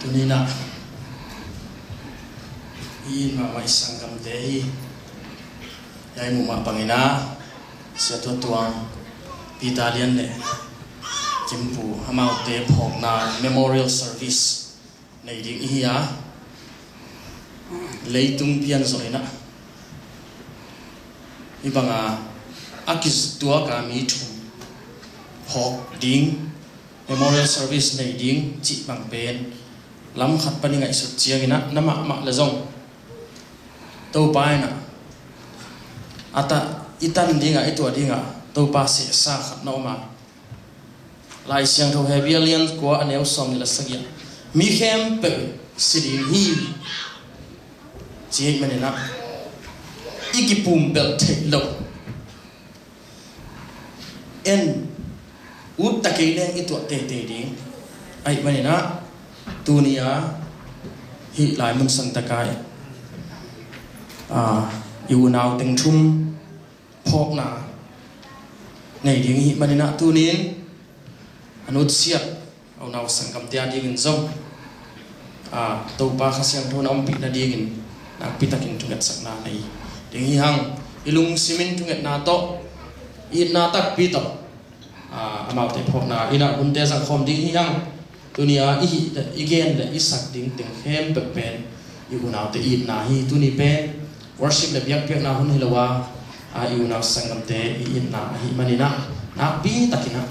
tunina in ma mai sangam te yai mu ma pangina sia to tuang Italian le kimpu amau te phok na memorial service nei ding hiya leitung pian zoina ibanga akis tua ka mi thum phok ding memorial service nei ding chi bang pen lam khat pani ngai su chiangina nama ma la zong to pai na ata itan dinga itu dinga to pa se sa khat no ma lai siang tho hebialian ko aneu som la sagya mi khem pe sidin hi chi menena ikipum bel te lo en ut takile itu te ding ai menena dunia hi lai mun sang takai yu nau ting thum phok na nei ding hi manina tunin anut siat au nau sang kam tia ding zong to pa khasyang thon om pi na ding nak pitakin tunget sakna nei ding hi hang ilung simin tunget na to i na tak pi to amau te phok na ina hunte sang khom ding hi hang dunia igen le isak ding ting hem pe pen yu nau te i na hi tuni pen worship le biak biak na hun hilawa yu nau sangam te i na hi manina nak pi takina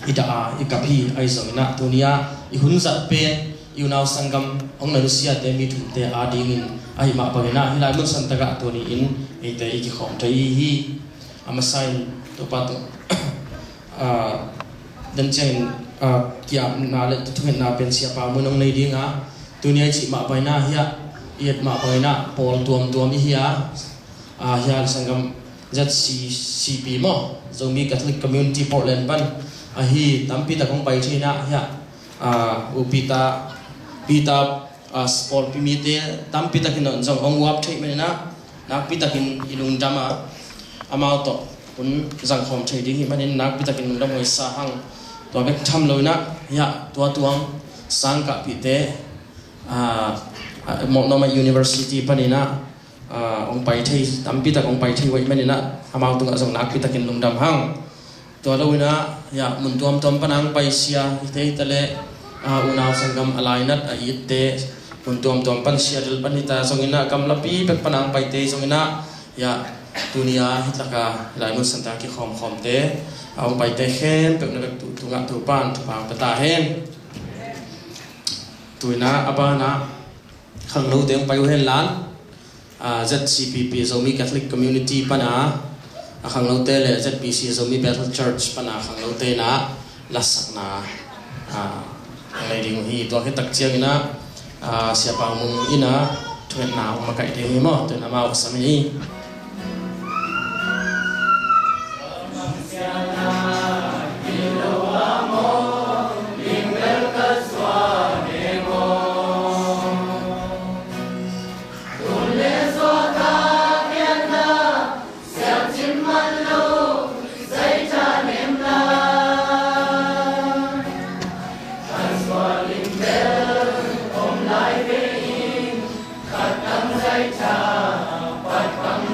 ida ikapi ai zongina dunia i hun zat pen yu nau sangam ong na rusia te mi thu te ding ai ma pagina hilai mun santaga tuni in ei te i ki khom te hi amasai to pa to dan chen kia na le tu na pen sia pa munong nei dinga dunia chi ma pai na hia iet ma pai na pol tuam hia hia sangam ZCP mo Zomi Catholic Community Portland ban hi tampi ta kong pai thina hia upita sport pimite tampi ta kin jong ong wap thei mena nak pi ta kin ilung dama amao to kun jang khom thei ding hi manin nak pi ta kin dam ngoi sa hang to bek tham loina ya tua tuang sang ka pi te Monoma University panina ong pai thei tampi ta ong pai thei wai manina amau tunga jong nak pi ta kin lungdam hang to loina ya mun tuam tom panang pai sia te tale unaw sangam alainat itte mun tuam pan sia dil panita songina kam lapi bek panang pai te songina ya dunia hitlaka laimun santa ki khom te ong pai te hen pek na bek tunga tu pan tu pang pata hen tuina abana khang lo te ong pai hen lan ZCPP Zomi Catholic Community pana khang lo te le ZPC Zomi Bethel Church pana khang lo te na lasak na lai ding hi to ke tak chiang ina sia pa mung ina thuet na ma kai te hi mo te na ma wasami Hãy subscribe cho kênh Ghiền Mì Gõ để không bỏ lỡ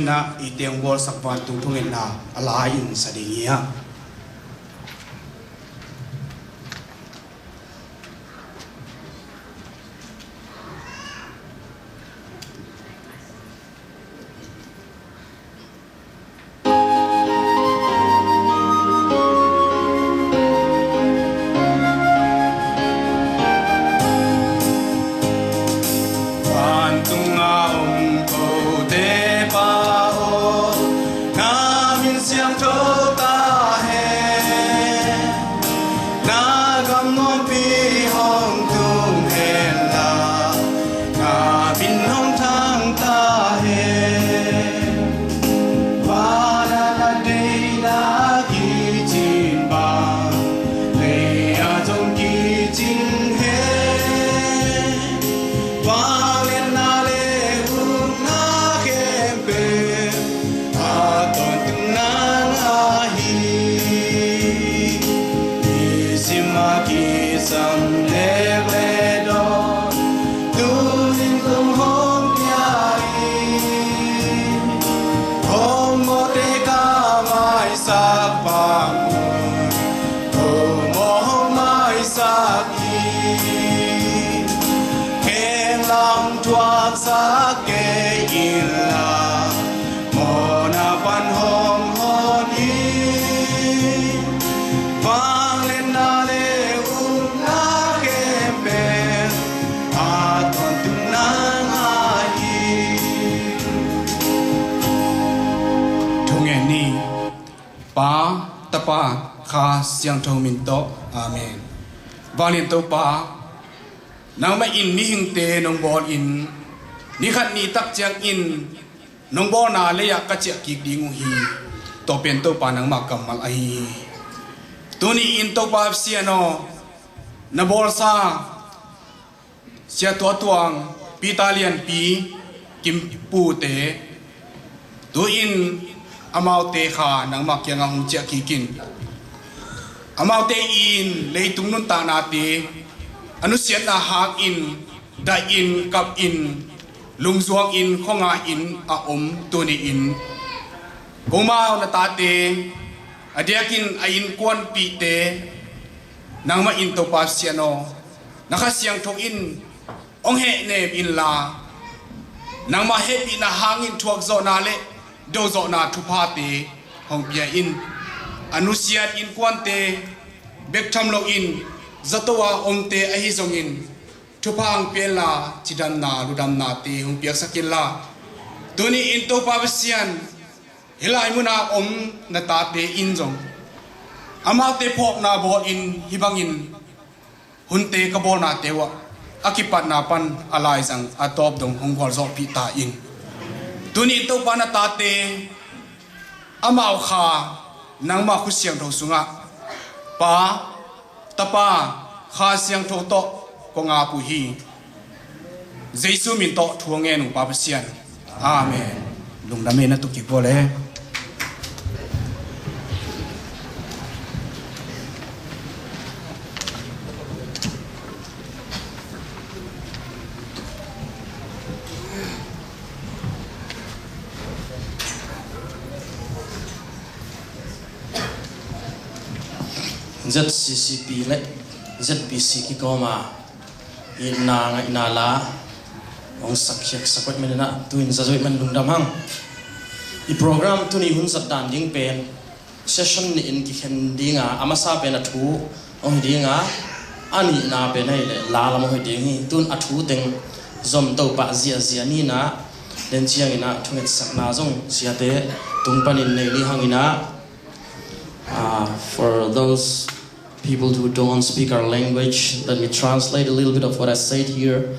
na itiang wall sakwan tungtungin na alayin sa dingiya. Tapa kha siang thong min to amen valin to pa nang ma in ni hing te nong bol in ni khat ni tak chiang in nong bo na le ya ka che ki ding hi to pen to pa nang ma kamal ai tu ni in to pa siano na bol sa sia to tuang pitalian pi kim pu te tu in amau te kha nang ma kyang hung cha ki kin amau te in leitung nun ta na te anu siat na hak in da in kap in lungzuang in khonga in a tu ni in komau na ta te adiakin a in kwan pi te nang ma in to pa siano nakha siang thong in ong he ne in la nang ma he pi na hangin thuak zo na le do zo na thupa te hong pia in anusiat in kwante bek tham lo in zatowa om te ahi zong in thupa ang pela chidam na ludam na te hong pia sakilla tuni in to pavsian hilai muna om na ta te in zong ama te phok na bol in hibangin hunte ka bol na te wa akipat na pan alai sang atop dong hong gol zo pi ta in tuni to panatate amau kha nang ma khu siang tho sunga pa tapa kha siang tho to ko nga pu hi jesu min to thuange nu pa pasian amen lung dame na tu ki pole ZCCP le ZPC ki koma ina nga inala ong sakyak sakwat menena tuin sa zoi man lungdam hang i program tu ni hun sat dan ding pen session ni in ki khen dinga amasa pen athu ong dinga ani na pen ai le la la mo ding hi tun athu teng zom to pa zia zia ni na den chiang ina thunget sakna zong siate tungpanin nei li hangina. For those people who don't speak our language, let me translate a little bit of what I said here.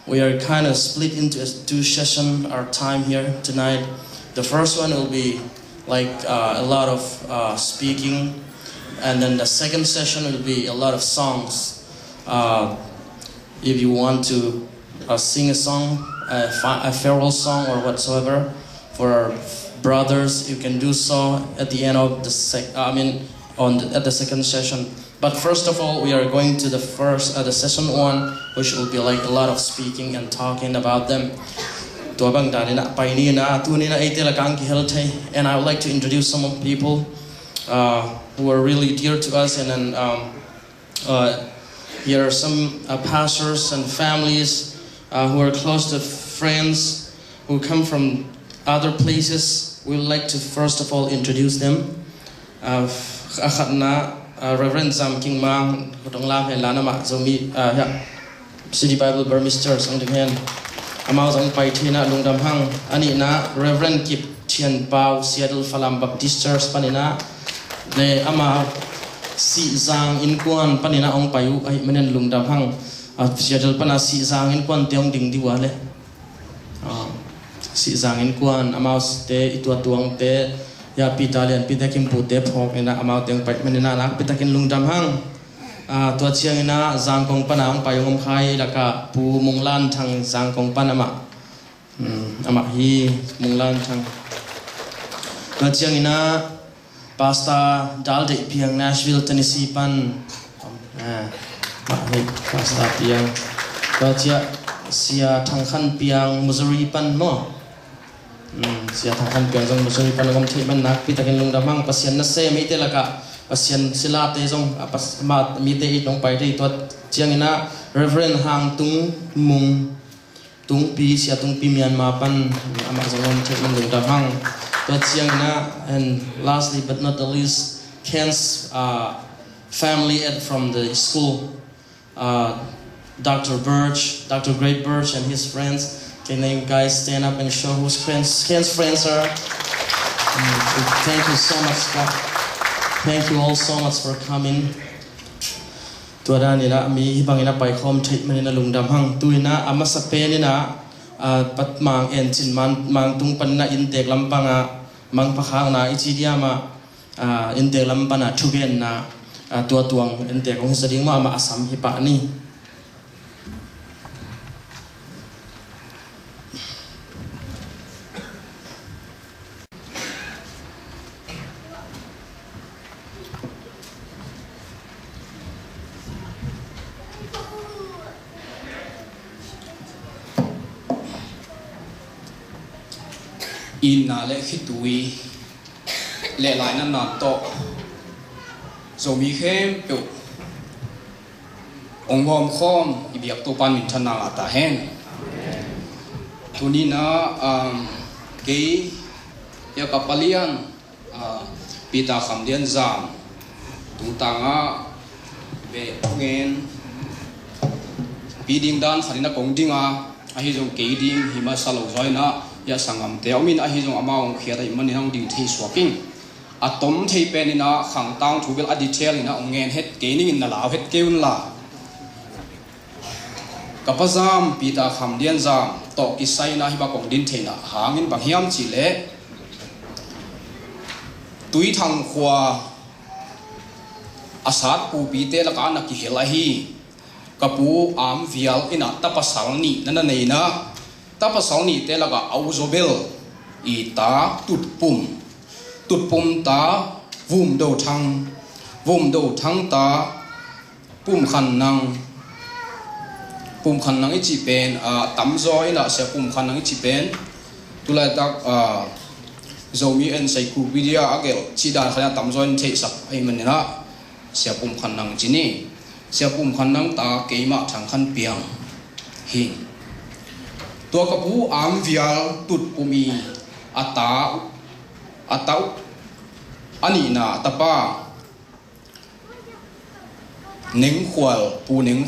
We are kind of split into two sessions our time here tonight. The first one will be like a lot of speaking, and then the second session will be a lot of songs. If you want to sing a song, a farewell song or whatsoever for our brothers, you can do so at the end of the at the second session. But first of all, we are going to the session 1, which will be like a lot of speaking and talking about them. And I would like to introduce some people who are really dear to us, and then here are some pastors and families who are close to friends who come from other places. We would like to first of all introduce them. Reverend Zam King Mang, City Bible Burmese Church, Amao Zang Pai Tina Lungdam Hang, Anina, Reverend Kip Tian Pao, Seattle Falam Baptist Church, Panina, Ne Ama Si Zang in Kwan, Panina Ong Payu, Menen Lungdam Hang, Seattle Pana Si Zang in Kwan Teong Ding Diwale. Si Zang in Kwan, Amaus Te, Ituatuang Te, Ya Pitalian Pitakin Pute Pok, and Amao Teong Pai Manina, Pitakin Lungdam Hang. Tua chiang ina Zang Kong Panang Payong Khai Laka Pu Munglan Thang Zang Kong Panama Ama Hi Munglan Thang. Tua chiang ina Pastor Dalde Piang Nashville, Tennessee Pan Pastor Piang. Tua chia Sia Thang Khan Piang Missouri Pan Mo Sia Thang Khan Piang Zong Missouri Pan Gom Thai Man Nak Pitakin Lungdamang Pasian na se Mite Laka Pasian sila te zong apas mat mite itong pai te tot chiang ina Reverend Hang Tung Mung Tung Pi sia Tung Pi Myanmar pan ama zong thek man dum hang tot chiang ina. And lastly but not the least, Ken's family from the school, Dr. Great Birch and his friends. Can you guys stand up and show whose Ken's friends are? Thank you so much. Thank you all so much for coming. Tuada nila mi hibangina pai khom thait manina lungdam hang tuina ama sape nina pat mang en chin mang tung panna intek lampanga mang pakhang na ichidiama intek lampana thugen na tua tuang intek ong sading ma ama asam hipa ni. In na le khitui le lai na na to zo mi khem pu ongom khom ibiak to pan min thana la ta hen tuni na ke ya kapalian pita khamdian zam tung tanga be ngen biding dan kharina kongdinga ahi jong ke ding hima salo joina ya sangam te omin ahi jong amaung khiata imani nang ding thei swaking atom thei penina khangtang thubel a detail ina ongen het kening in la het keun la kapazam pita khamdian zam to kisai na hiba kong din theina hangin banghiam chile tui thang khwa asat pu pite la ka na ki helahi kapu am vial ina tapasal ni nana neina tapasal ni te laga auzobel ita tutpum ta vum do thang ta pum khan nang ichi pen tamzo ina se pum khan nang ichi pen tulai tak zomi en sai ku video agel chidan khana tamzo en thei sak ai manina se pum khan nang chini se pum khan nang ta keima thang khan piang hi tua kapu am vial tut pumi atau ani na tapa neng khwal pu neng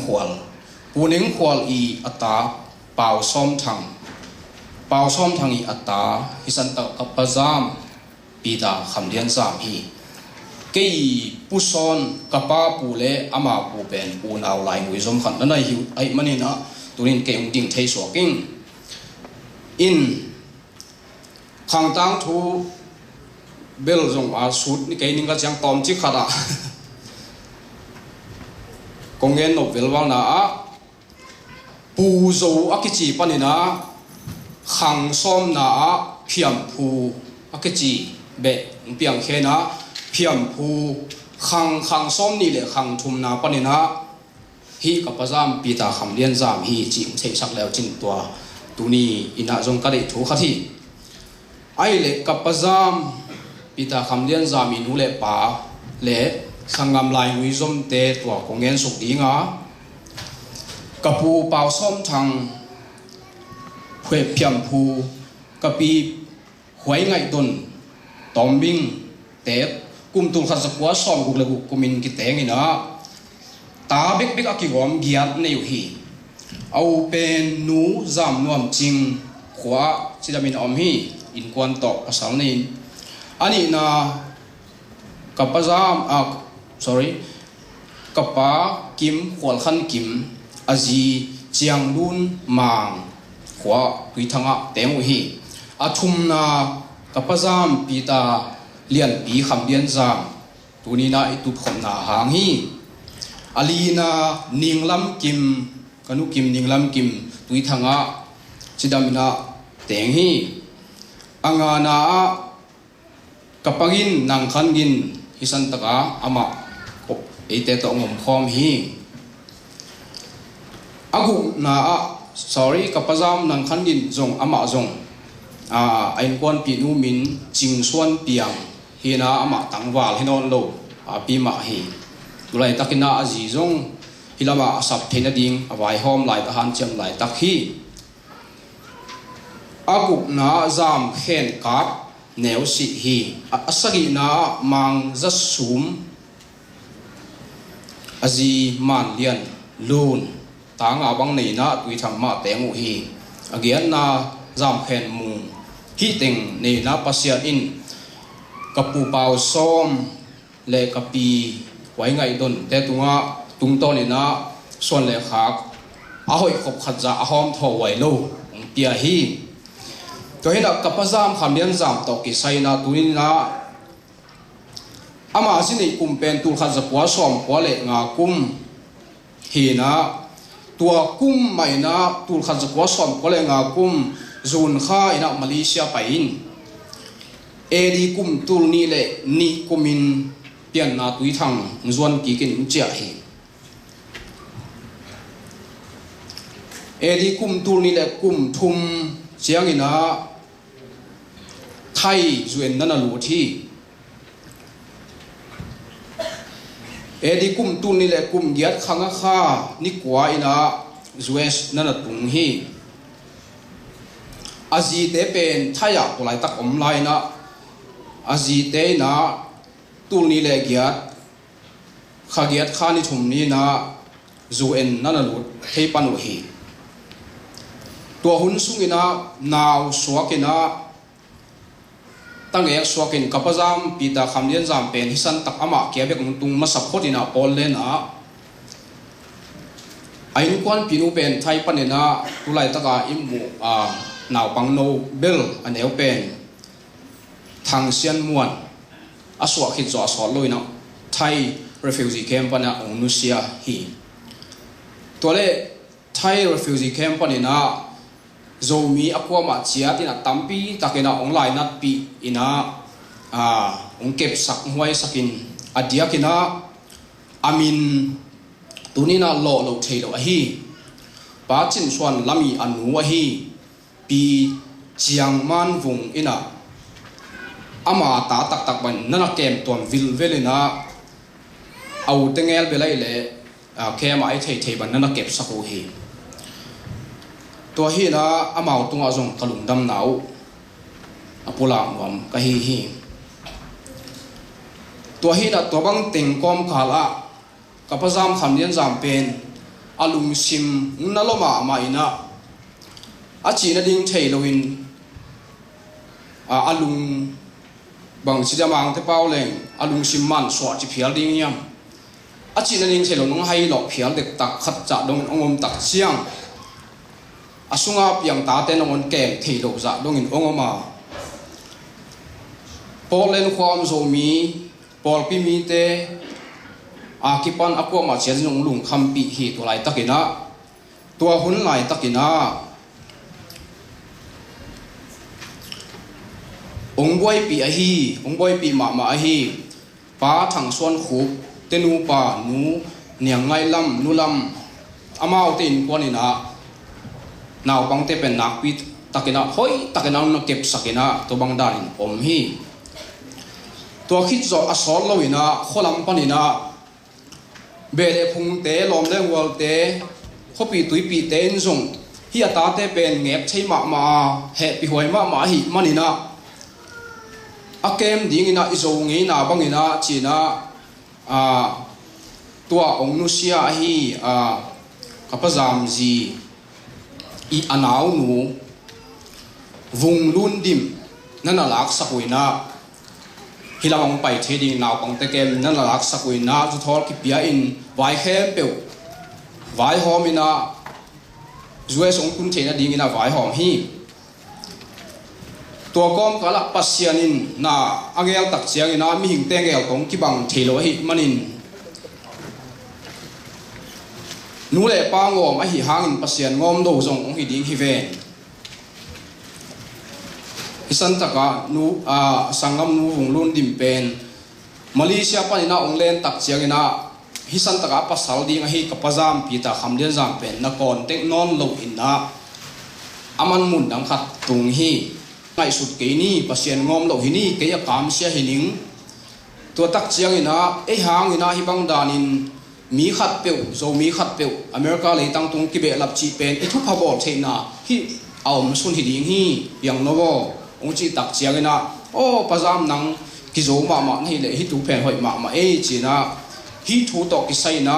khwal i ata pau som thang bao som thang hi ata hisan ta kapazam pita khamlian zam hi kei puson kapa pule ama pu pen pu naw lai ngui zom khan na hi ai manina turin ke ung ding thei so king in khang tang thu bel zong a sut ni ke ning ka chang tom chi khara kongen no vel wal na a pu zo akichi panina khang som na a phiam phu akichi be piang khe na phiam phu khang som ni le khang thum na panina hi kapazam pita khamlian zam hi chi chei sak leo chin tua tuni ina zong ka dei thu khathi ai le kapazam pita khamlian zam inu le pa le sangam lai ngui zom te tua kongen suk dinga kapu pau som thang khwe phiam phu kapi huai ngai don tombing te kum tul kha zakwa som guk le guk kumin ki teng ina ta bek bek akigom giat nei hi au pen nu zam nuam ching khwa chidamin om hi in kwan to pasal nei ani na kapazam kapa kim khwal khan kim azi chiang lun mang khwa tui thanga temu hi athum na kapazam pita lian pi kham lian zam tunina itu khom na hang hi alina ninglam kim kanu kim ninglam kim tui thanga chidamina teng hi anga na kapangin nang khan gin hisan taka ama ete to ngom khom hi agu na kapazam nang khan gin zong ama zong ain kwan pi nu min ching suan piang hina ama tangwal hinon lo pi ma hi tulai takina azi zong hilama asap thena ding awai hom lai ta han chem lai tak hi agu na zam khen kap neo si hi asagi na mang za sum azi man lian lun tanga bang nei na tui thang ma tengu hi agian na zam khen mu hi teng nei na pasian in kapu pau som le kapi wai ngai don te tunga tung to ni na son le khak a hoi khop khat za a hom tho wai lo pia hi to hena kapazam khamlian zam to ki saina tuin na ama sini kumpen tul khat za kwa som kwa le nga kum hi na tua kum mai na tul khat za kwa som kwa le nga kum zun kha ina Malaysia pain edi kum tul ni le ni kumin pian na tui thang zuan ki kin chia hi edi kum tul ni le kum thum chiang ina thai zuen nana lu thi edi kum tul ni le kum giat khanga kha ni kwa ina zues nana tung hi azi te pen thaya polai tak om lai na azi te na tul ni le giat kha giat kha ni thum ni na zuen nana lu thei panu hi tua hun sungina naw suakina tangek suakin kapazam pita khamlian zam pen hisan tak ama kiabek tung masaphotina pollena ain kwan pinu pen thai panena tulai taka imu naw pangno bel aneu pen thang sian muan aswa khit zo asol loina thai refugee camp pana onusia hi tole thai refugee camp panena zomi akwa ma chia tina tampi takena online nat pi ina ongkep sak huai sakin adia kina amin tunina lo thailo hi pa chin swan lami anu hi pi chiang man vung ina ama ta tak ban nana kem ton vil velina au tengel belai le kem ai thei ban nana kep saku hi to hi na amau tunga zong kalum dam nau apula ngom ka hi to hi na to bang teng kom khala kapazam khamlian zam pen alum sim naloma ma ina achi na ding thei loin alung bang si jamang te pau leng alung simman so chi phial ding yam a chin aning thelo nong hai lo phial dek tak khat cha dong ongom tak chiang asunga piang ta te nong kem thei lo za dong in ongoma polen khom zo mi pol pi mi te akipan akwa ma chen nong lung kham pi hi to lai takina tua hun lai takina ong boy pi a hi ong boy pi ma a hi pa thang suan khup te nu pa nu niang ngai lam nu lam amau te in ponina naw bang te pen nak pi takina hoi takina na kep sakina to bang dan om hi to khit zo asol loina kholam panina bele phung te lom le wal te khopi tui pi te en zong hi ata te pen ngep chei ma he pi hoi ma hi manina akem ding ina izo ngi na bangina china tua ong nu sia hi kapazam ji i anau nu vung lun dim nana lak sakuina hilamong pai the ding naw pang te kem nana lak sakuina zu thor ki pia in vai khem pe vai hom ina zuai song kun the na ding ina vai hom hi tua com kala pasianin na angel tak chiang ina mi hing tengel tong ki bang thelo hi manin nu le pa ngom a hi hangin pasian ngom do zong ong hi ding hi ven hisan taka nu sangam nu vung lun dim pen Malaysia panina ong len tak chiang ina hisan taka pasal ding a hi kapazam pi ta khamden jam pen na kon tek non lo inna aman mun dang khat tung hi ngai sut ke ni pasien ngom lo hini ke ya kam sia hining to tak chiang ina e hang ina hi bang danin mi khat pe zo mi khat pe America le tang tung ki be lap chi pen i thu pha bol theina hi aum sun hi ding hi yang no bo ong chi tak chiang ina o pazam nang ki zo ma nei le hi tu pen hoi ma e china hi thu to ki sai na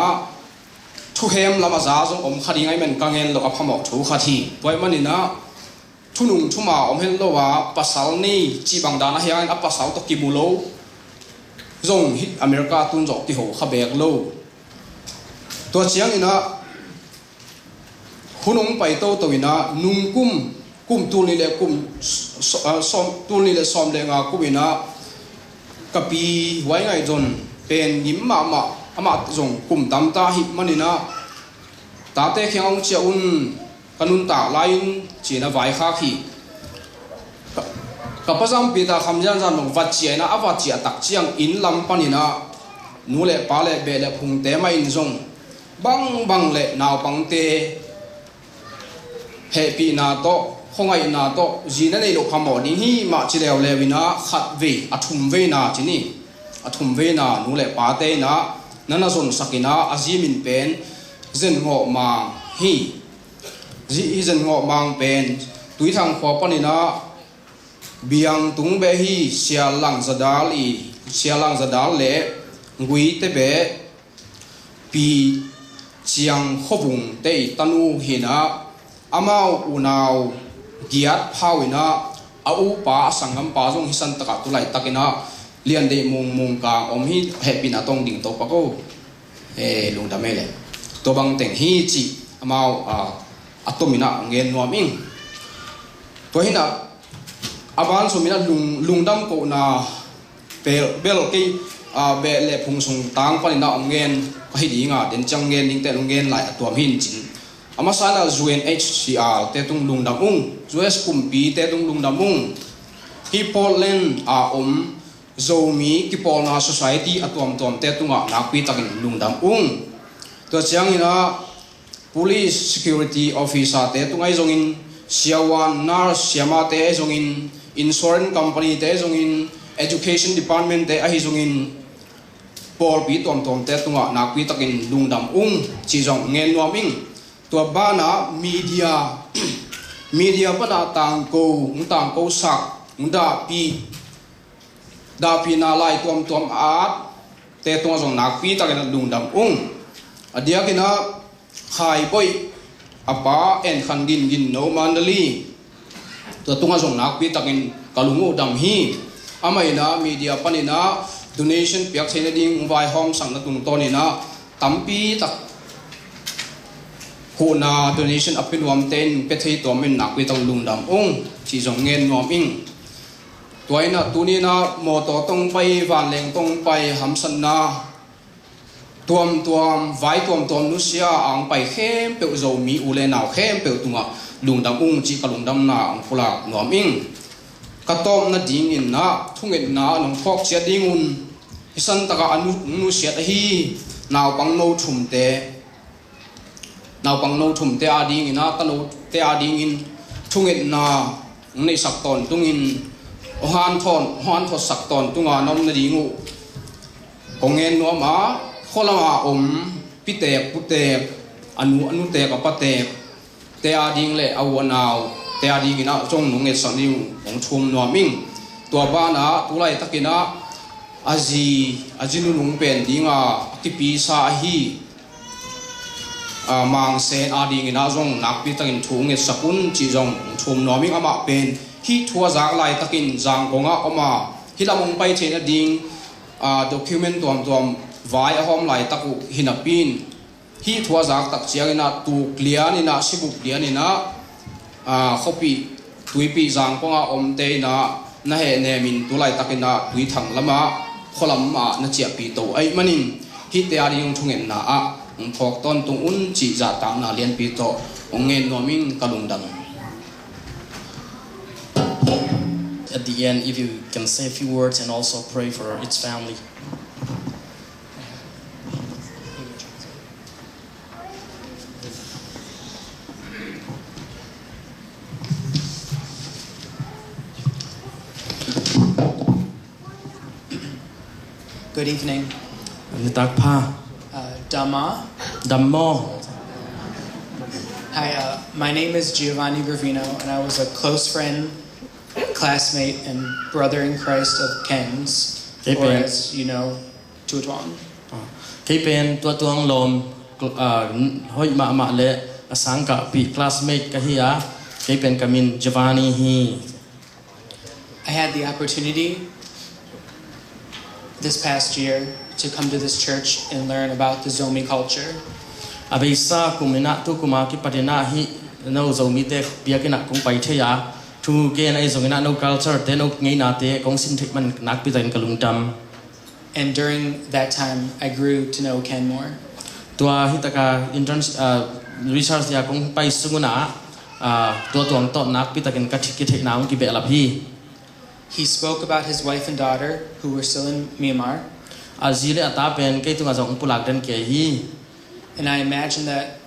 thu hem lama za zo om khadi ngai men kangen lo aphamo thu khathi poi manina thunung thuma om hel lo wa pasal ni chi bang dana hian a pasal to ki mulo zong hit America tun zo ti ho khabek lo to chiang ina hunung pai to ina nung kum tu ni le kum som tu ni le som le nga kumina kapi wai ngai jon pen nim ma ama zong kum tam ta hi manina ta te khyang chia un kanun ta lain china vai kha khi kapazam pita khamjan jan long wat chia na awa chia tak chiang in lam panina nu le pa le be le phung te mai in zong bang le naw pang te happy na to khongai na to jina nei lo khamo ni hi ma chi lew le wina khat ve athum ve na chini athum ve na nu le pa te na nana zon sakina azimin pen zen ngo ma hi ji zen ngo mang pen tui thang kho panina biang tung be hi sialang zadal le ngui te be pi chiang khobung te tanu hina amau unau giat phawina au pa sangam pa jong hisan taka tulai takina lian de mung ka om hi happy na tong ding to pa ko lung da mele to bang teng hi chi amau atomina ngen nuaming to hina aban sumina lungdam ko na bel ke be le phung sung tang panina ngen hi dinga den chang ngen ning te ngen lai atuam hin chin ama sana UNHCR te tung lungdam US kumpi te tung lungdam hi Poland zomi ki polna society atuam te tunga nakpi takin lungdam to chiang ina police security officer te tungai zongin siawan nurse siama te zongin insurance company te zongin education department te ahi zongin pol pi tom te tunga nakpi takin lungdam chi zong ngen nuaming to bana media pada tang ko sak da pi na lai tom at te tunga zong nakpi takin lungdam adia kina khai boy apa en khan gin no mandali to tunga jong nak pi takin kalungu dam hi amaina media panina donation piak thena ding vai hom sang na tung tonina tampi tak huna donation apinwam ten pethei tomin nakwi tong lungdam chi jong ngen nom ing toina tunina moto tong pai van leng tong pai hamsan na tuam vai tuam nu sia ang pai khem pe zo mi ule naw khem pe tunga lungdam chi ka lungdam na ang pula nom ing katom na ding in na thungin na nong phok sia dingun isan taka anu sia hi naw pang no thum te ading ina tano te ading in thungin na nei sak ton tungin han thon sak ton tunga nom na dingu kongen no ma kholama pite pute anu te ka pate te ading le awanaw te ading ina chong nung et saniu ong thum no ming to ba na tulai takina ajinu nung pen dinga kipi sa hi mang sen ading ina jong nakpi takin thung et sakun chi jong thum no ming ama pen hi thua jak lai takin jang konga oma hilamong pai thena ding document tuam vai hom lai taku hinapin hi thua jak tak chiangina tu klian ina sibuk lian ina khopi tuipi jang konga omte na he ne min tulai takina tui thang lama kholam ma na chia pi to ai manin hi te ari yung thungen na phok ton tung chi za ta na lian pi to ongen noming kalungdam. At the end, if you can say a few words and also pray for its family. Good evening. Dammo. Hi, my name is Giovanni Gravino, and I was a close friend, classmate, and brother in Christ of Ken's, or as you know, Tuatuan. Kepen Tuatuan lom hoi ma le asangka pi classmate kahia kepen kamin Giovanni hi. I had the opportunity this past year to come to this church and learn about the Zomi culture. Abisa kumina tu kumaki patina hi no Zomi te piakina kung pai theya tu gen ai zongina no culture te no ngai na te kong sin thik man nak pi tan kalungtam. And during that time I grew to know Ken more. Tua hitaka interns research ya kong pai sunguna tua tuang to nak pi takin ka thik thik na ong ki be lap hi. He spoke about his wife and daughter who were still in Myanmar. Azile atapen ke tunga jong pulak den ke hi. And I imagine that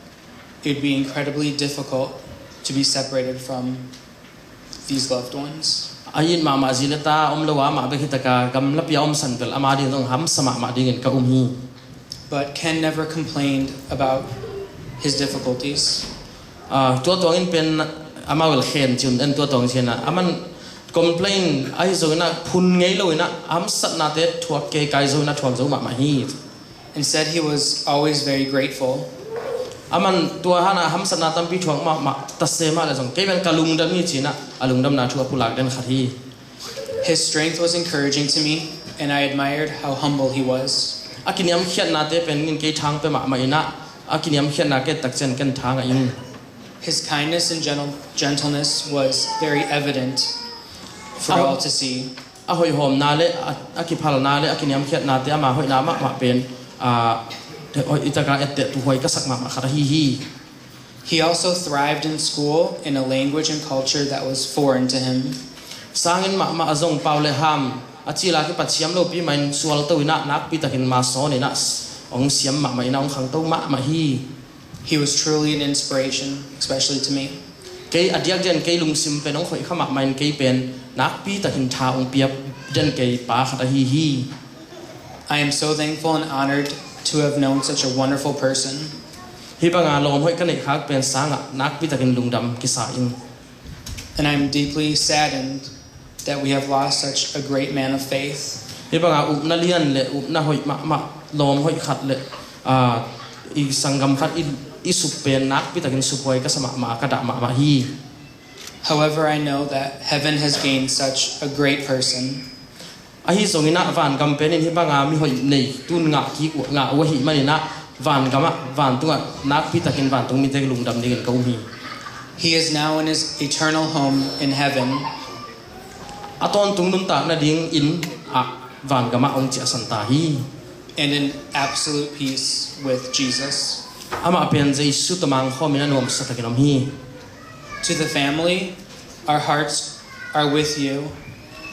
it would be incredibly difficult to be separated from these loved ones. Ayin mama azile ta omlawa ma be hitaka gam lapia sanvel amadi dong ham sama ma dingin ka hi. But Ken never complained about his difficulties. Tua tuangin pen amawel khen chun en tua tuang chena aman complain ai zo na phun ngei lo na am sat na te thuak ke kai zo na thuak zo ma hi. Instead he was always very grateful. Aman tua hana ham sat na tam pi thuak ma ta se ma la jong ke ben kalungdam ni china alungdam na thua pulak den khathi. His strength was encouraging to me and I admired how humble he was. Akiniam khian na te pen ngin ke thang pe ma ina akiniam khian na ke tak chen kan thang in. His kindness and gentleness was very evident for all to see. Ahoi hom na le akipal na le akiniam khiat na te ama hoi na ma pen itaka ette tu hoi ka sak ma khara hi. He also thrived in school in a language and culture that was foreign to him. Sangin ma azong paule ham achila ki pachiam lo pi main sual to ina nak pi takin ma so ni na ong siam ma ina ong khang to ma hi. He was truly an inspiration, especially to me. Kay adiak jen kay lung sim pen ong khoi khama main kay pen nak pi takin tha ong piap den kay pa khata hi. I am so thankful and honored to have known such a wonderful person. Hi banga lom hoi kan khak pen sanga nak pi takin lungdam ki sa in. And I'm deeply saddened that we have lost such a great man of faith. Hi banga up na lian le up na hoi ma lom hoi khat le I sangam khat I supen nak pi takin supoi ka sama ma ka da ma hi. However, I know that heaven has gained such a great person. Ahi zongina van campaign hi banga mi hoi nei tun nga ki nga wa hi manina van gama van tunga nak pi takin van tung mi te lungdam ding ka hi. He is now in his eternal home in heaven. Aton tung nun ta na ding in a van gama ong chi asanta hi. And in absolute peace with Jesus. Ama pen Jesu tamang khomina nom sa takinom hi. To the family, our hearts are with you.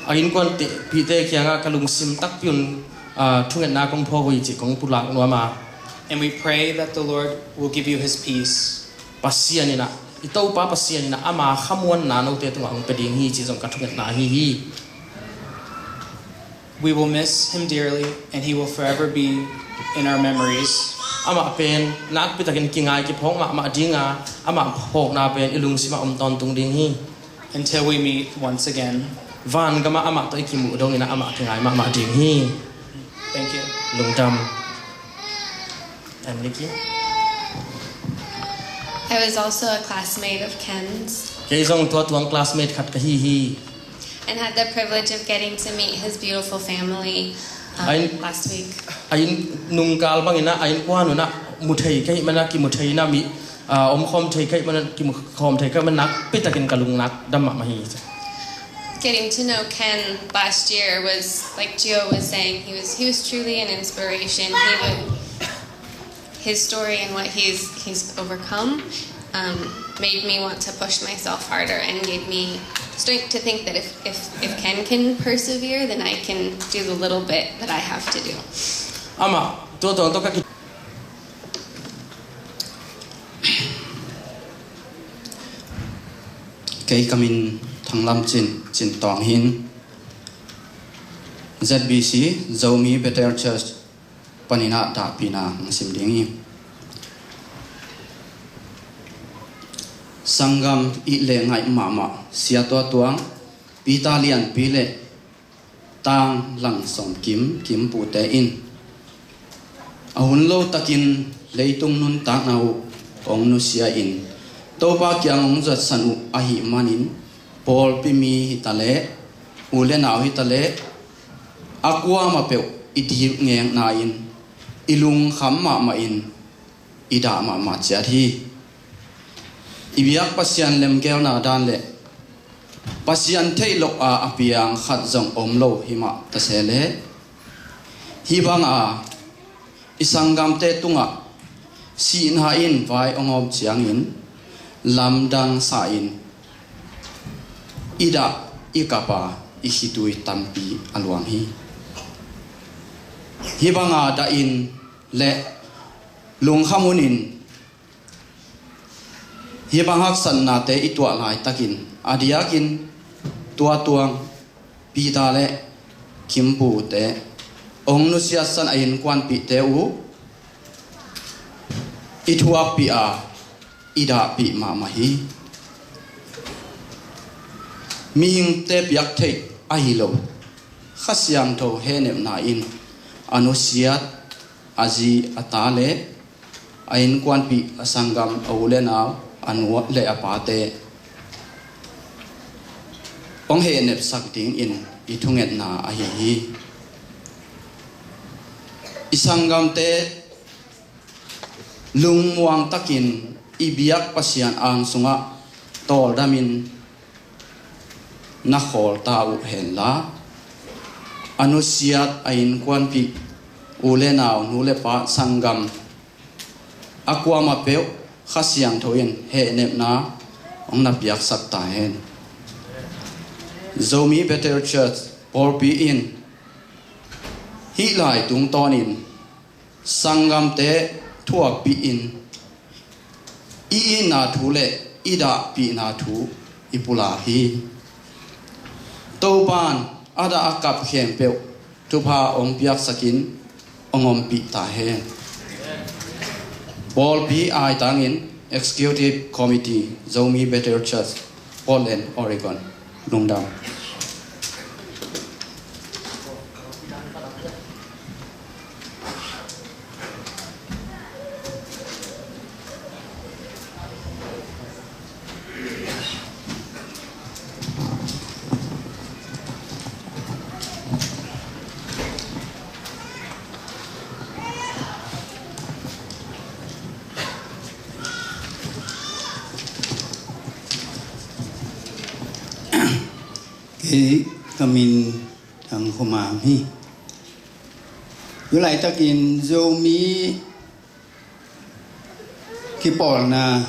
Agin kon te pi te kya nga kalung sim tak pyun thunget na kong pho wi chi kong pulak no ma. And we pray that the Lord will give you his peace. Pasianina ito pa pasianina ama khamuan na no te tunga ong peding hi chi jong ka thunget na hi. We will miss him dearly, and he will forever be in our memories. Ama pen nak pi takin kingai ki phok ma dinga ama phok na pen ilung sima ton tung ding hi. Until we meet once again. Van gama ama to ikimu dong ina ama kingai ma ding hi. Thank you. Lungdam. And Nikki? I was also a classmate of Ken's Kay zong tuang classmate khat ka hi. and had the privilege of getting to meet his beautiful family last week. Ain nung kal bang ina ain kwa no na muthai kai mana ki muthai na mi om khom thai kai mana ki khom thai ka mana pitakin kalung nak dam ma hi. Getting to know Ken last year was, like Gio was saying, he was truly an inspiration. His story and what he's overcome made me want to push myself harder and gave me strength to think that if Ken can persevere, then I can do the little bit that I have to do. Ama to ka Kay kamin thanglam chin tong hin ZBC Zomi Better Church panina ta pina sim dingi sangam I le ngai mama sia to tuang pitalian pile tang lang som kim pu te in ahun lo takin leitung nun ta nau ong nu sia in to ba kyang ong zat sanu ahi manin Paul pimi hitale ule naw hitale akwa ma pe idi ngeng na in ilung kham ma in ida ma cha thi ibiak pasian lem kel na dan le pasian thailok a apiang khat jong omlo hima ta sele hi banga isangam te tunga sin ha in vai ongom chiang in lamdang sa in ida ikapa ihitui tampi alwang hi hibanga da in le lung khamunin hibanga san na te itwa lai takin adiakin tua tuang pita le kimpu te ong nu sia san ain kwan pi te u ithua pi a ida pi ma hi Ming te piak thei ahilo khasiam tho henem na in anusiat aji atale ain kwan pi asangam aule na anu le apate ong henep sakting in ithunget na ahi isangam te lungmuang takin ibiak pasian ang sunga tol damin na khol ta u hen la anusiat ain kwan pi ule naw nu le pa sangam akwa ma pe khasiang thoin he nep na ong na piak sak ta hen Zomi Better Church por pi in hi lai tung ton in sangam te thuak pi in I na thu le ida pi na thu ipula hi Toban ada akap khem pe tupa ong piak sakin ongom pi ta he Paul P. I. Tangin Executive Committee Zomi Better Church Portland, Oregon Lungdam cái kamin thằng khomam hi lại ta kin zo mi ki por na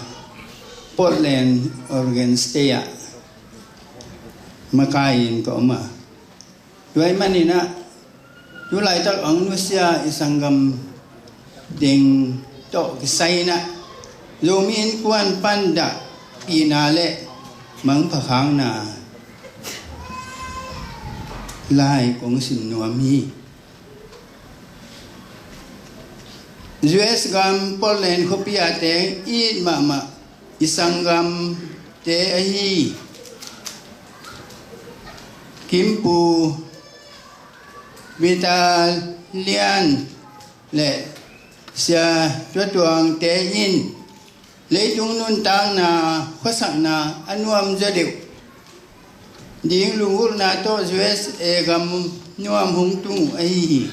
Portland Oregon State makain ko ma duai manina lại ta ang nusia isangam ding to kisai na zo mi in kwan panda pinale mang phang na lai kong sin nuam hi US gam Portland khopia te in mama isangam te ahi kimpu Vitalian le sia tuang te in lấy tung nun tang na khoa sang na anuam gia điệu điên lùng na to US gam nuam hung tung ai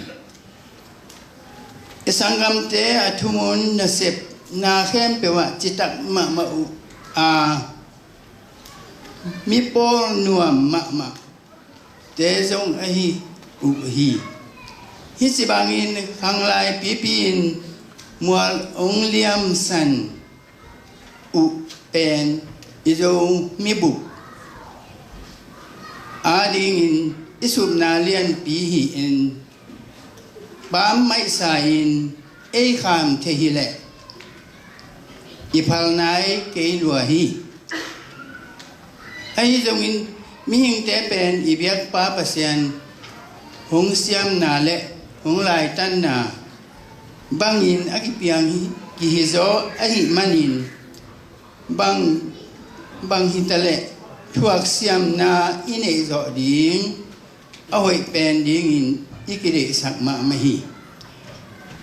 isangam te athumun na sep na khem pewa chitak ma u a mi pol nuam ma te zong ai u hi hi si bangin khang lai pi pin mual ong liam san u pen izo mi bu ading in isub na lian pi hi in bám mai sa in e kham the hi le ipal nai ke lua hi ai zong in mi hing te pen ibyak pa pasian hong siam na le hong lai tan na bangin akipiang hi ki hizo ahi manin bang hitale thuak siam na ine zo ding ahoi pen ding in ikire sakma mahi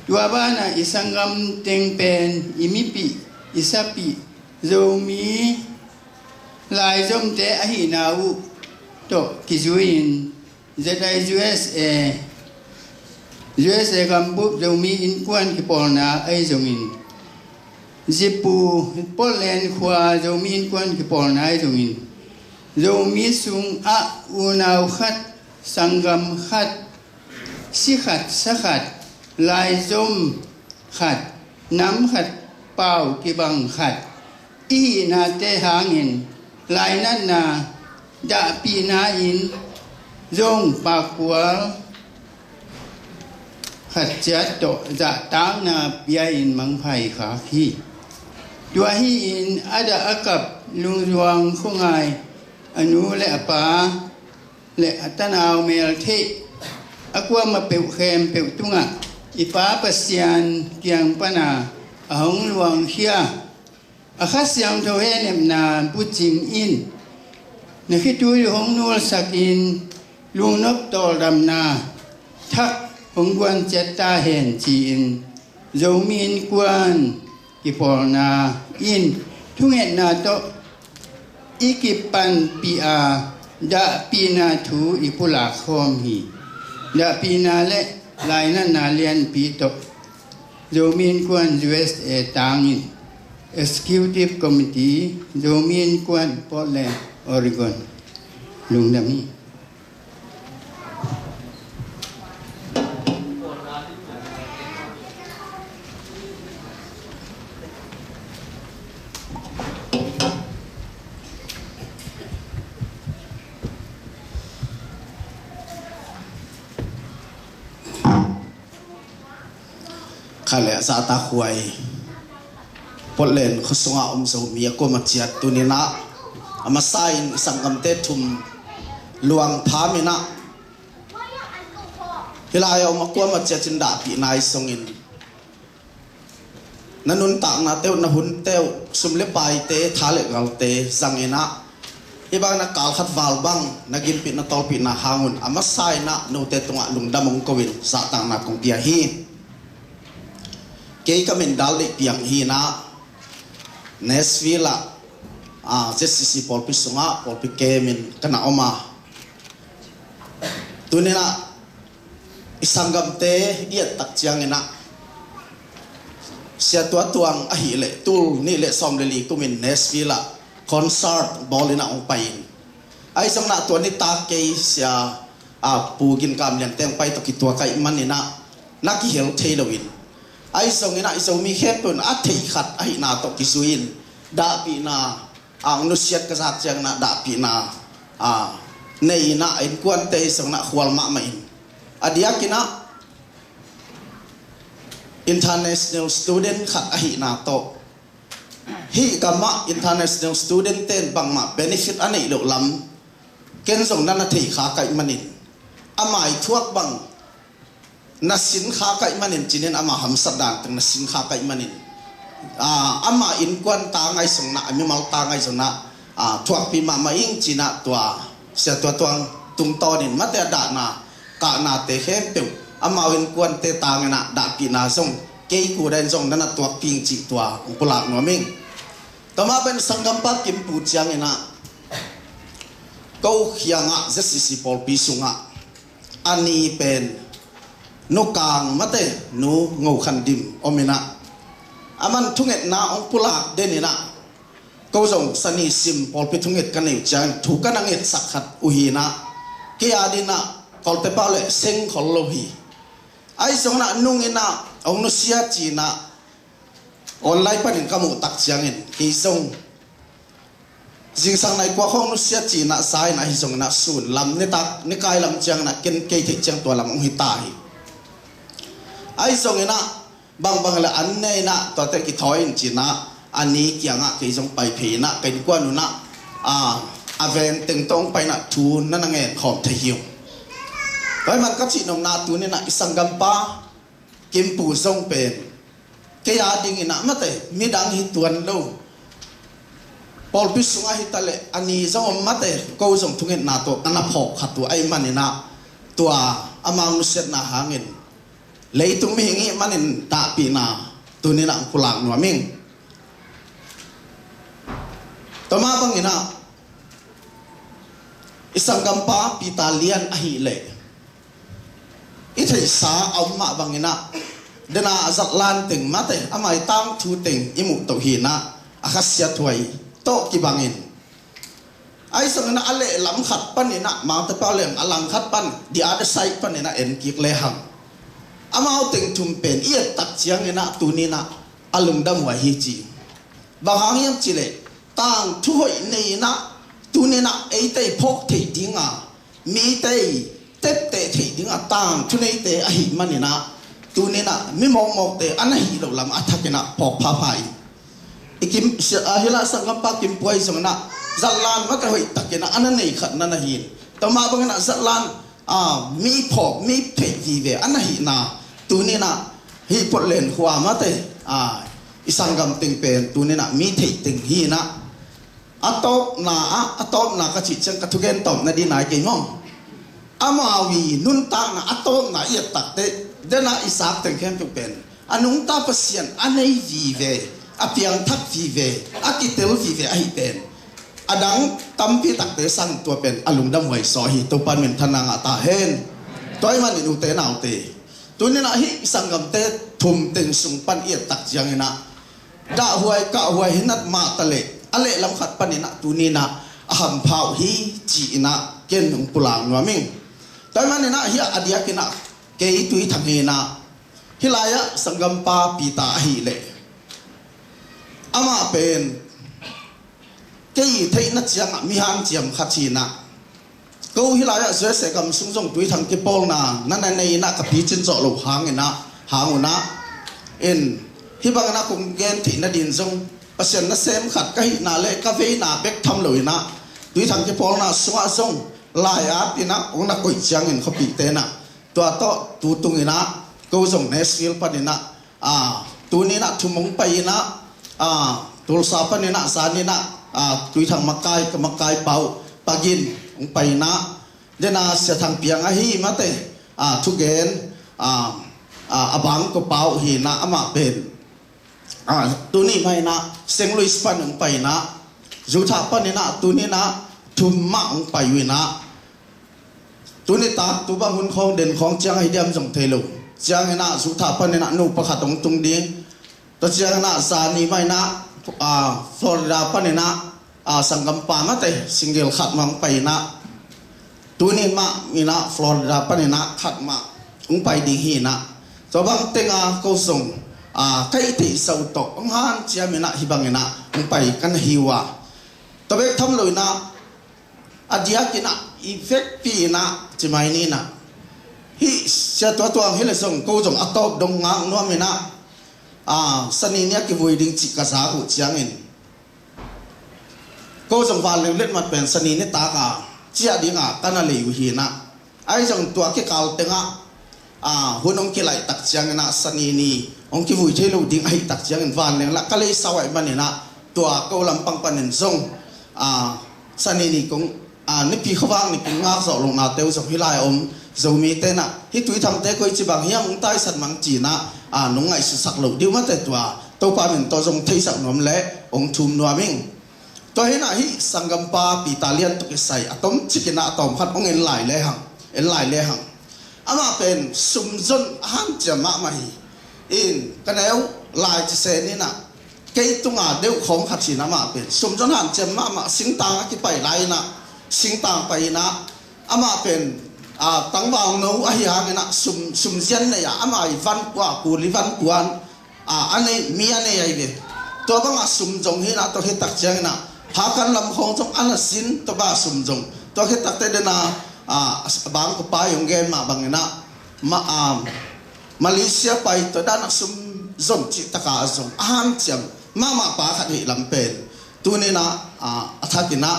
duabana isangam teng pen imipi isapi zomi lai zom te ahi nau to kizuin zedai USA gambu zomi in kwan ki polna ai zongin zipu Portland khwa zomi in kwan ki polna ai zongin zomi sung a unau khat sangam khat si khat sa khat lai zom khat nam khat pau ki bang khat i na te hangin lai nan na da pi na in zong pa kwa khát chết to dạ tang na bia in mang phai khá khi tua hi in ada akap lung ruang khongai anu le apa le atanau mel the akwa ma peu khem peu tunga ipa pasian kiang pana ahong luang hia akhasiang tho he nem na puchim in na khitu hong nul sakin lung nop tol dam na thak hong quan chết ta hèn chỉ in dấu min quan ki por na in thung hẹn na to ikipan pia da pina thu ipula khom hi da pina le lai na lian pi to dấu min quan USA tangin executive committee dấu min quan Portland Oregon lung nam hi khale za ta khuai Portland khosunga zo mi ko ma chiat tunina ama sain sangam te thum luang phamina hilaya ma ko ma chiat chin da pi nai songin nanun ta na teu na hun teu sumle pai te thale gal te zangina ibang na kal khat wal bang nagin pi na tol pi na hangun ama sai na no te tunga lungdamong kowin sa tang na kong pia hi ke kamin dal de piang hi na Nashville JCC polpi sunga polpi kemin kana oma tunina isangam te dia tak chiang ina sia tua tuang ahi le tul ni le som le li kumin Nashville concert bolina ong pain ai song na to ni ta ke sia pu gin kam lian teng pai to ki tua kai man ni na ki hel thei loin ai song ina iso mi khem pun a thei khat ai na to ki suin da pi na ang nu siat ka sak chang na da pi na nei na in kwan te song na khwal ma mai adia kina international student khat ai na to hi kama international student ten bang ma benefit anei lo lam ken song na thei kha kai manin amai thuak bang na sin kha kai manin chinen ama ham sadang tang na sin kha kai manin ama in kwan ta ngai song na mi mal ta ngai song na thuak pi ma ma ing china tua sia tua tuang tung to nin ma te da na ka na te khem pe ama in kwan te ta ngai na da pi na song ke ku den song na tuak ping chi tua pulak no ming tama ben sangam pa kim pu chiang ina ko khianga zsisi pol pi sunga ani pen no kang mate no ngau khan dim omina aman thunget na ong pulak denina ko jong sani sim pol pi thunget kaneu chang thu kananget sakhat uhina ke adina kolte pale seng kholohi ai songna nungina ong no sia china online panin kamu tak chiangin ki song jing sang nai kwa khong no sia china sai na hi song na sun lam ne tak ne kai lam chang na ken ke the chang to lam ong hi tai ai song ina bang la an nei na to te ki thoi in china ani kyanga ke song pai phe na ken kwa nu na aven teng tong pai na thu na na nge khom the hiu kai man ka chi nong na tu ne na isangam pa kim pu song pen ke ya ding ina mate mi dang hi tuan lo pol pi sunga hi tale ani zong mate ko zong thungen na to ana phok khatu ai manina tua amang nu set na hangin leitung mi hingi manin ta pi na tunina kulang no ming tama bang ina isangam pa pitalian ahi le ithai sa amma bang ina dena azat lan ting mate amai tang thu ting imu to hina akasya thuai to ki bangin ai sang na ale lam khat panina ma ta paleng alang khat pan di other side panina en ki le ham amau ting thum pen ia tak chiang ina tunina alung dam wa hi chi bahang yam chile tang thu hoi nei na tunina ei te phok thei dinga mi te tep te thei dinga tang thu nei te a hi manina tunina mi mong mok te anahi lo lam athakena pok pha phai ikim ahila sangam pa kim puai sangna zallan ma ka hoi takena ananei khat na hin tama bangna zallan mi phok mi phe vi ve anahi na tunina hi potlen huwa mate isangam ting pen tunina mi thei ting hi na atop na ka chi chang ka thugen tom na di nai ke mong amawi nun ta na atop na ia tak te dena isak teng khem tu pen anung ta pasien anei vive apiang thak vive akitel vive ai pen adang tampi tak te sang tu pen alung dam wai so hi to pan men thananga ta hen toy man ni te nau te tunina hi sangam te thum teng sung pan ia tak jang ina da huai ka huai hinat ma tale ale lam khat panina tunina aham phau hi chi ina ken nung pulang wa ming toy man na hi adia kina ke tui thangena hilaya sangam pa pita hi le ama pen ke thei na chiang mi han chiam khachina ko hilaya se se kam sung sung tui thang ke pol na nei na ka pi chin zo lo hanguna en hi bang na kum gen thi na din sung pasien na sem khat ka hi na le ka ve na bek tham loina tui thang ke pol na suwa sung la ya tina ong na koi chiang en kho pi te na tua to tu tungina ko jong Nashville panina tunina thumong paina tulsa panina sanina tui thang makai pau pagin ong paina dena se thang piang a hi mate thugen abang ko pau hi na ama pen tuni mai na St. Louis pan ong paina jutha panina tunina thumma ong paiwina tunita tu bang hun khong den khong chiang hi diam jong thelo chiang na su tha pan na nu pa khatong tung ding to chiang na sa ni mai na Florida pan na สังกัมปามาเตสิงเกลขัดมังไปนะตัวนี้มามีนะฟลอริดาปะเนี่ยนะขัดมาไปดิ่งหีนะตัวบางเต็งก็ส่งใครที่สาวตกหันเจียมีนะฮิบังนะไปกันฮิวะตัวเบกทำเลยนะอาเดียกินะอีเฟกปีนะจะไม่นี่นะฮิเสียตัวฮิเลส่งก็ส่งอัตบดงงางนัวมีนะสนิเนี่ยกิบุยดิ่งจิกกษาหุเจียงอินก็ส่งฟันเล่นมาเป็นสนิเนี่ยตากาเจียดิ่งกันอะไรอยู่หีนะไอ้ส่งตัวที่เก่าเต็งหุ่นองค์ไหลตักเจียงนะสนินีองค์วุยเทลูดิ่งไอ้ตักเจียงฟันเลยละก็เลยสาวไอ้บ้านนี่นะตัวก็ลำปังปันนินส่งสนินีกงนี่พี่เขาบ้างนี่กงงาสอลงนาเตียวส่งฮิไลอมจะมีเต้นะฮิตุยทำเต้ก็จะบางเฮียมึงใต้สัตว์มังจีนะนุ่งไอ้สักหลุดเดียวมาแต่ตัวปาเป็นตัวทรงเทสักนวมเละองค์ชุมนัวมิงตัวเห็นฮิสังกัมปาปีตาเลียนตุกใส่ต้มชิกินะต้มพัดองเอ็นไหลเลยหังเอ็นไหลเลยหังมาเป็นสุมจนหันจะมาไม่อินกันแล้วลายจะเซนี่นะเกยตุงเดียวของขัดสีน้ำมาเป็นสุมจนหันจะมาสิงตางที่ไปไหลนะสิงตางไปนะมาเป็นตั้งวางนู้อาหารนะสุมเซียนเนี่ยมาวันกว่ากูริวันกวนอันนี้มีอันนี้ไอ้เดียตัวบางสุมจงที่นะตัวที่ตักเจงนะหากันลำคงจงอันนั้นสินตัวบ้าสุมจงตัวที่ตักเตเดนะบางก็ไปยงเกมมาบางนะมาเลเซียไปตัวด้านสุมจงจิตตะกาจงอาหารเจียมมาปาขัดหิลำเป็นตัวนี้นะอัฐกินะ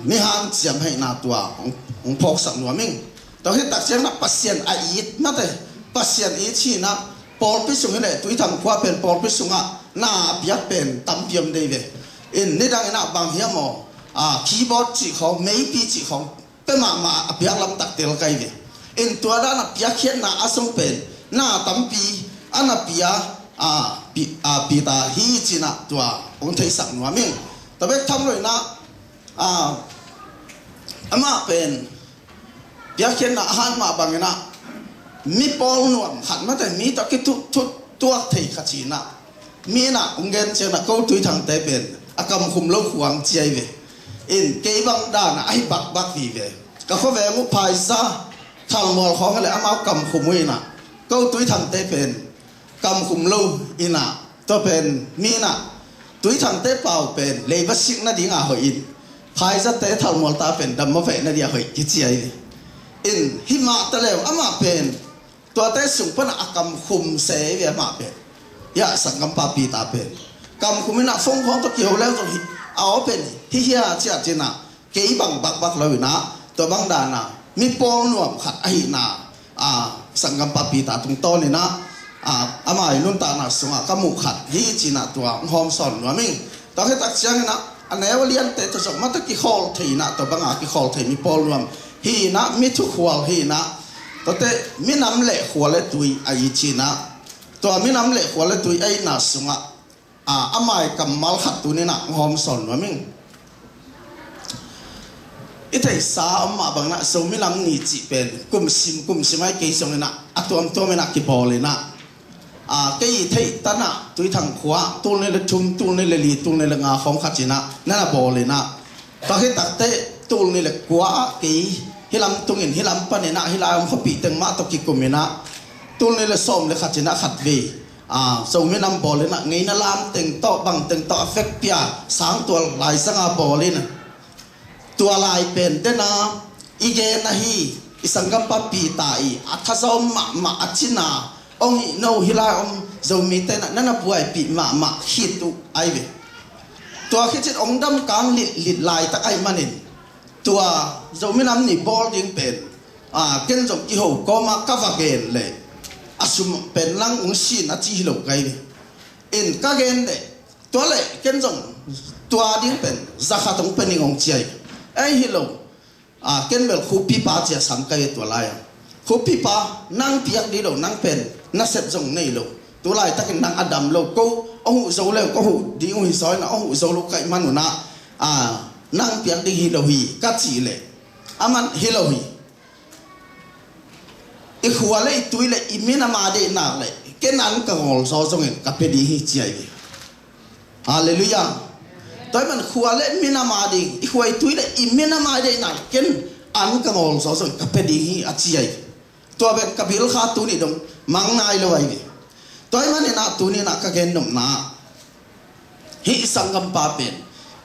มีหางเจียมให้นาตัวของพกสังหนวมิงตอนที่ตักเชียงนะปัสเซียนอายิดนั่นเลยปัสเซียนอีชีนะปอลพิสุงนี่ตุยทำขวาเป็นปอลพิสุงน่าเปียกเป็นตั้มเปียมได้เลยนี่ดังนั้นบางเฮียมคีย์บอร์ดจีของไม่ปีจีของเป็นมาเปียกลำตักเตลไกเลยตัวด้านเปียกเขียนน่าอาสมเป็นน่าตั้มปีอันน่ะเปียปีตาฮีจีนะตัวองค์ไทยสังหนวมิงแต่เวททำเลยนะมาเป็นเปียกเขียนอาหารมาบางนะมีปอลนวมขัดมาแต่มีตะกี้ทุกตัวเทขัดชีนะมีนะองค์เงินเจ้านะเขาตุยทางเตเป็นอากำคุมโลกหวังเจียเวเก็บังด้านไอ้บักวีเวก็เขาแหวมุพายซาทางมอลของอะไรเอากำคุมไว้นะเขาตุยทางเตเป็นกำคุมโลกอินะตัวเป็นมีนะตุยทางเตเป่าเป็นเลยบัสิกนาดีงาหอยพายจะเตะทางมอลตาเป็นดัมมาเวนาดีหอยกิจใจหิมะตะเลวมาเป็นตัวเตะสุพนักกำคุมเสวีมาเป็นยาสังกัมปาปีตาเป็นกำคุมนักฟงของตัวเกี่ยวแล้วตัวเอาเป็นที่เฮียเจ้าจีน่ะเกี่ยบังบักเลยนะตัวบังดานะมีปองหนวมขัดไอ้น่ะสังกัมปาปีตาตรงต้นนี่นะอามาลุ่นตาหน้าสงกมุขัดยี่จีน่ะตัวหอมสอนว่ามิงตอนที่ตักเชียงนะอันไหนว่าเลี้ยงเตะตัวสมัตกี้ขอลทีนะตัวบังกี้ขอลทีมีปองหนวมฮีนะมีทุกหัวฮีนะตัวเตมีน้ำเละหัวเละตุยไอจีนะตัวมีน้ำเละหัวเละตุยไอน่าสงอามากับมัลขัดตัวนี้นะหอมสอนว่ามิงอีเทสาอมาบังนะสมีน้ำนี่จีเป็นกุมซิมไอเกยสงเลยนะตัวไม่นักกี่บอลเลยนะเกยเทตันะตุยทางขวาตัวนี้เลยชุมตัวนี้เลยลีตัวนี้เลยงาของขัดจีนะนั่นบอลเลยนะตอนที่ตักเตตูลนี่แหละกว่ากี่ฮิลำตุงินฮิลำปนนะฮิลำเขาปีเต็งมาตกิกุมินะตูลนี่แหละส้มเลยขัดชนะขัดวีส่งไม่นำบอลเลยนะไงนั่นลามเต็งโตบังเต็งโตเอฟเฟกต์เปียสางตัวลายสังอาบอลเลยนะตัวลายเป็นเดนะอีเกนะฮีอิสังกัมปปีตาอีอัฐสมมาอัชินาองค์โนฮิลาองจะมีเตนะนั่นป่วยปีมาฮิตุไอเวตัวคิดจะองดำกลางลิดลายตะไอมันนินตัวจะไม่นำนี่บอลยิงเป็นเกินจบกี่หัวก็มากาฟเกนเลยอาสุมเป็นลังองศินัจิฮิโลไกเลยกาเกนเลยตัวเลยเกินจบตัวยิงเป็นจะขาดตรงเป็นองเจียไอฮิโลเกินเบลคูปีปาเจียสังกัยตัวลายคูปีปานั่งเปียกดีโลนั่งเป็นนักเสพจงนี่โลตัวลายตะกินนั่งอดัมโลก็โอ้โหโซเลก็โหดีโอ้โหซอยนะโอ้โหโซโลไกมันหนุนะนั่งเปียกดีฮิโลฮีกัดจีเลยมันฮิโลฮีอีกหัวเลยตุยเลยอีมินามาเดนักเลยแค่นั้นก็งอลซอจงเองกับเป็นดีฮิเจียฮาเลลูยา toy man khuale minama ding I khoi tui le I minama de na ken an ka ngol so ka pedi hi achiai to ben kabil kha tu ni dong mang nai lo ai toy man na tu ni na ka gen nom na hi sangam pa pen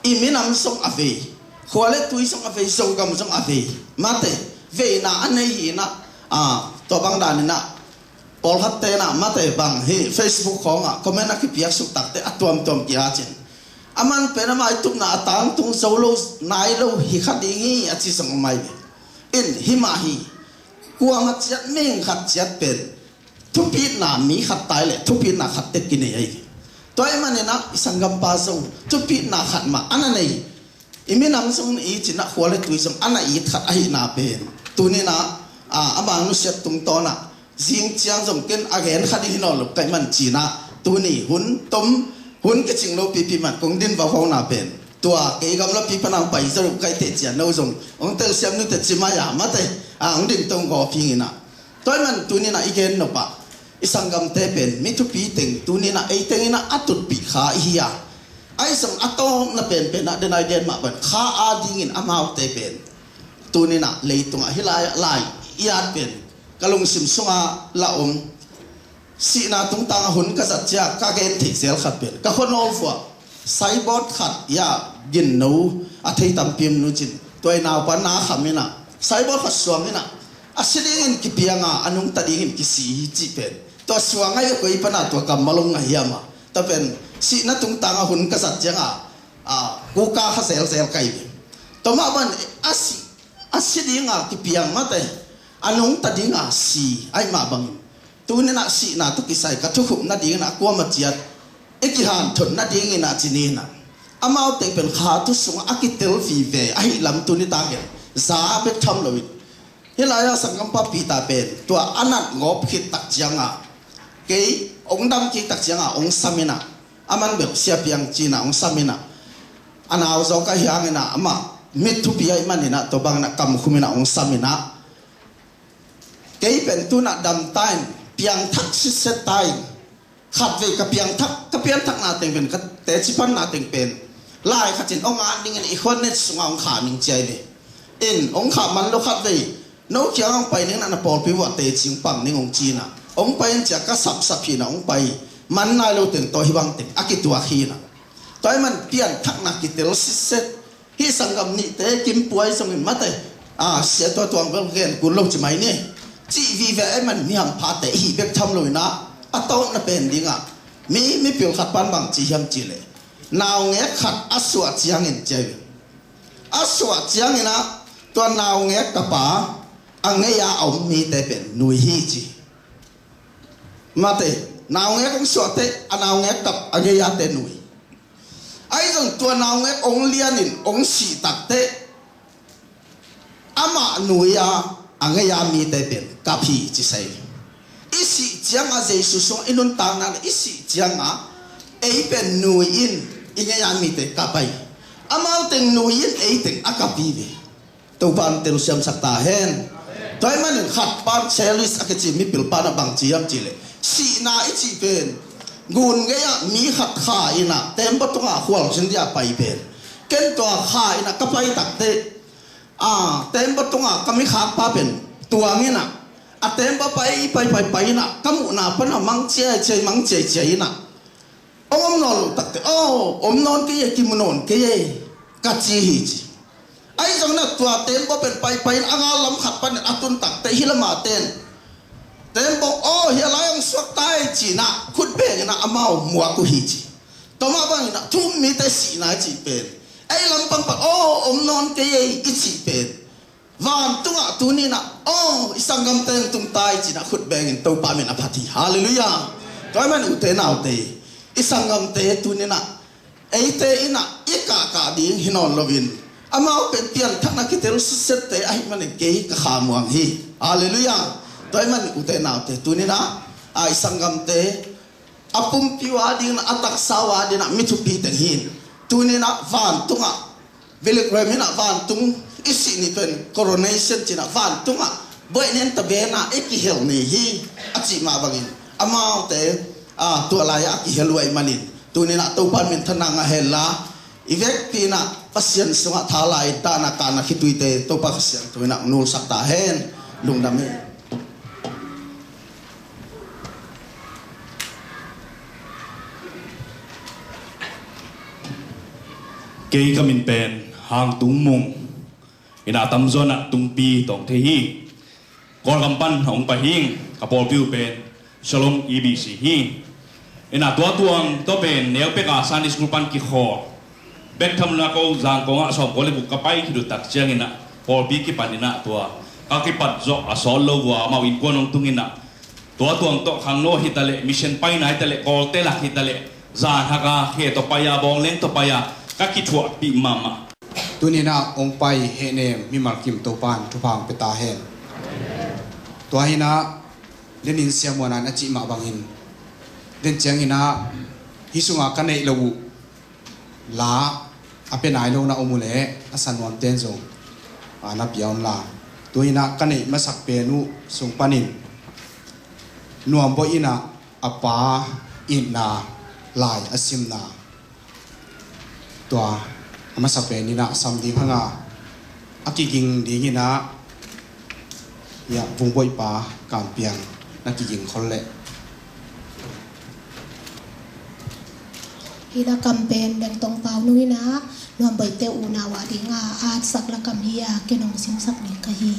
I minam song ave khuale tui song ave song gam song ave mate ve na anei hi na to bang dan na Paul hat te na mate bang hi Facebook ko nga comment ki piak suk tak te atuam tom ki ha chen aman pe na mai tup na atang tung solo nai lo hi khat ding hi achi sang mai in hi ma hi kuang at chat meng khat chat pen thupi na mi khat tai le thupi na khat te ki nei ai toy man na sangam pa song thupi na khat ma ana nei imi nam song I china khwale tui song ana I khat ai na pen tu ni na amang nu set tung to na Jing chiang zong ken again khadi hino lop kai man china tu ni hun tom hun ke ching lo pi pi man kong din va ho na pen tua ke gam lo pi panang pai zo kai te chia no zong ong tel siam nu te chima ya ma te ong din tong go pi na toy man tu ni na igen no pa isangam te pen mi tu pi teng tu ni na ei teng na atut pi kha hi ya ai sam atom na pen pen na den ai den ma ban kha a ding in amau te pen tu ni na leitung a hilai lai iat pen kalung sim sunga la si na tung tang hun ka sat cha ka gen thik sel khat pen ka khonol fwa saibot khat ya gin no a thei tam pim nu chin toy naw pa na khamina saibot khat suang ina asiding in ki pianga anung ta ding ki si chi pen to suang ai ko I pana to kam malong nga hiama ta pen si na tung tang hun ka sat cha ku ka kha sel kai to ma ban asiding a ki piang ma te anong tadinga si ai ma bang tu na si na to kisai ka thu khup na ding na kwa ma chiat ekihan thon na ding na chini na amau te pen kha tu sunga akitel fi ve ai lam tu ni ta ge za be tham lo hilaya sangam pa pi ta pen to anat ngop khit tak chianga ke ong dam ki tak chianga ong samina aman be sia piang china ong samina anaw zo ka hiang na ama mit thu pi ai manina to bang na kam khumina ong samina cái bên tu na đam time piang thắc sit set time khát về cái piang thắc na tiếng bên cái tế chỉ pan na tiếng bên lại khát trên ông anh đi nghe con net sung ông khả mình chơi đi in ông khả man lo khát về nấu chiang ông bay nên là Paul pi vợ tế chính bằng nên ông chi na ông bay chỉ cái sập hi na ông bay man nai lo tiếng tôi hi bang tiếng akitua hi na tôi man piang thắc na cái tel sit set hi sangam ni tế kim puai song in mate sẽ tôi tuang vel gen kun lo chi mai ni chỉ vì vậy mình mi ham phá tế hi bek tham loi na atong na pen dinga mi pil khat pan bang chi hiam chi le naw nge khat aswa chiang in chơi aswa chiang ina to naw nge kapa ange ya om mi te pen nui hi chi mate naw nge kong swa te anaw nge kap ange ya te nui ai jong to naw nge ong lian in ong si tak te ama nui ya ange ya mi te pen kapi chi sai isi chiang a jesu song inun tang na isi chiang a ei pen nui in inge ya mi te kapai amau teng nui in ei teng akapi ve to ban te lu siam sakta hen toy man khat pan selis akachi mi pil pa na bang chiam chi le si na ichi pen gun ge ya mi khat kha ina tem ba tunga khwal sin dia pai pen ken to kha ina kapai tak te tem ba tunga kami kha pa pen tuang ina atem ba pai na kamu na pa na mang che mang che na om non tak te om non ke ki munon ke ka chi hi chi ai jong na tua tem ba pen pai anga lam khat pan atun tak te hilama ten tem bo hi lai ang swak tai chi na khut be na amao mua ku hi chi to ma bang na thum mi te si na chi pen ai lam pang pa om non ke i chi pen van tunga tuni na isangam teng tung tai chi na khut beng in to pa men aphati hallelujah toy man ute na ute isangam te tuni na ei te ina ika ka ding hinon lovin amao pen pian thakna ki tel set te ai man ke ka khamuang hi hallelujah toy man ute na ute tuni na isangam te apum piwa ding na atak sawa ding na mithu pi teng hin tuni na van tunga velik remina van tung isi ni pen coronation china van tunga boy nen tabe na eki hel ni hi achi ma bangin amau te tu la ya ki helwai manin tu ni na to pan min thana nga hela ivek pina pasien sunga thalai dana kana khituite to pa khasian to na nul sakta hen lungdame kei kamin pen hang tung mung ina tam zona tung pi tong the hi kor kampan hong pa hing kapol piu pen shalom ibc hi ina tua tuang to pen neu pe ka Sunday school pan ki kho bek tham na ko jang ko nga som ko le bu kapai ki du tak chiang ina pol pi ki panina tua ka ki pat zo a sol lo wa ma win ko nong tungina tua tuang to khang no hitale mission pai na hitale kol te la hitale zan ha ka he to paya bong leng to paya ka ki thua pi mama tunina ong pai he ne mi mal kim to pan thu phang pe ta hen tua hina lenin siamona na chi ma bangin den chiang ina hisunga ka nei lo la ape nai lo na omule asanwam ten zo ana piaun la tuina ka nei masak pe nu sung panin nuam bo ina apa ina lai asim na tua masak pe ni na samdi hanga akiging dingina ya bungboi pa kampiang nakiging kholle hila campaign dang tong pau nui na nuam bai te una wa dinga at sak la kam hiya kenong sim sak ni ka hi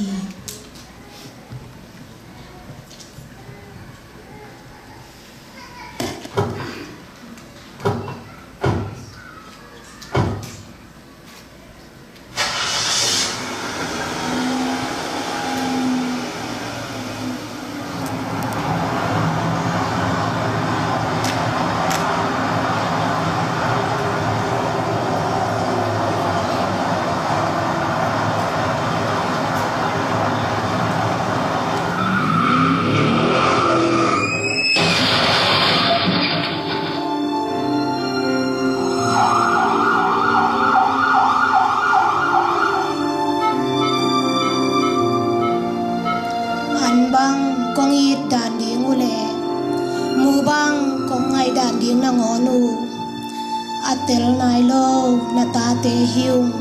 atel nai lo na ta te hiung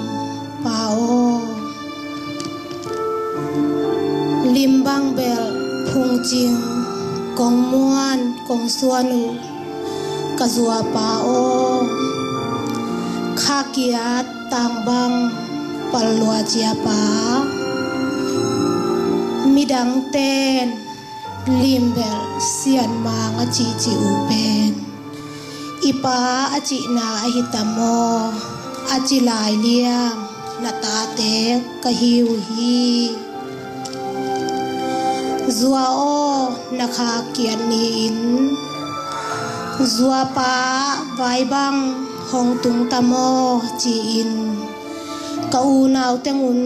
pao limbang bel phung ching kong muan kong suanu kazua pao khakia tang bang palwa chia pa midang ten limbel sian mang achi chi upen ipa achi na hitamo achi lai liang na ta te ka hiu hi zua o na kha kian ni in zua pa vai bang hong tung tamo chi in ka u nau tengun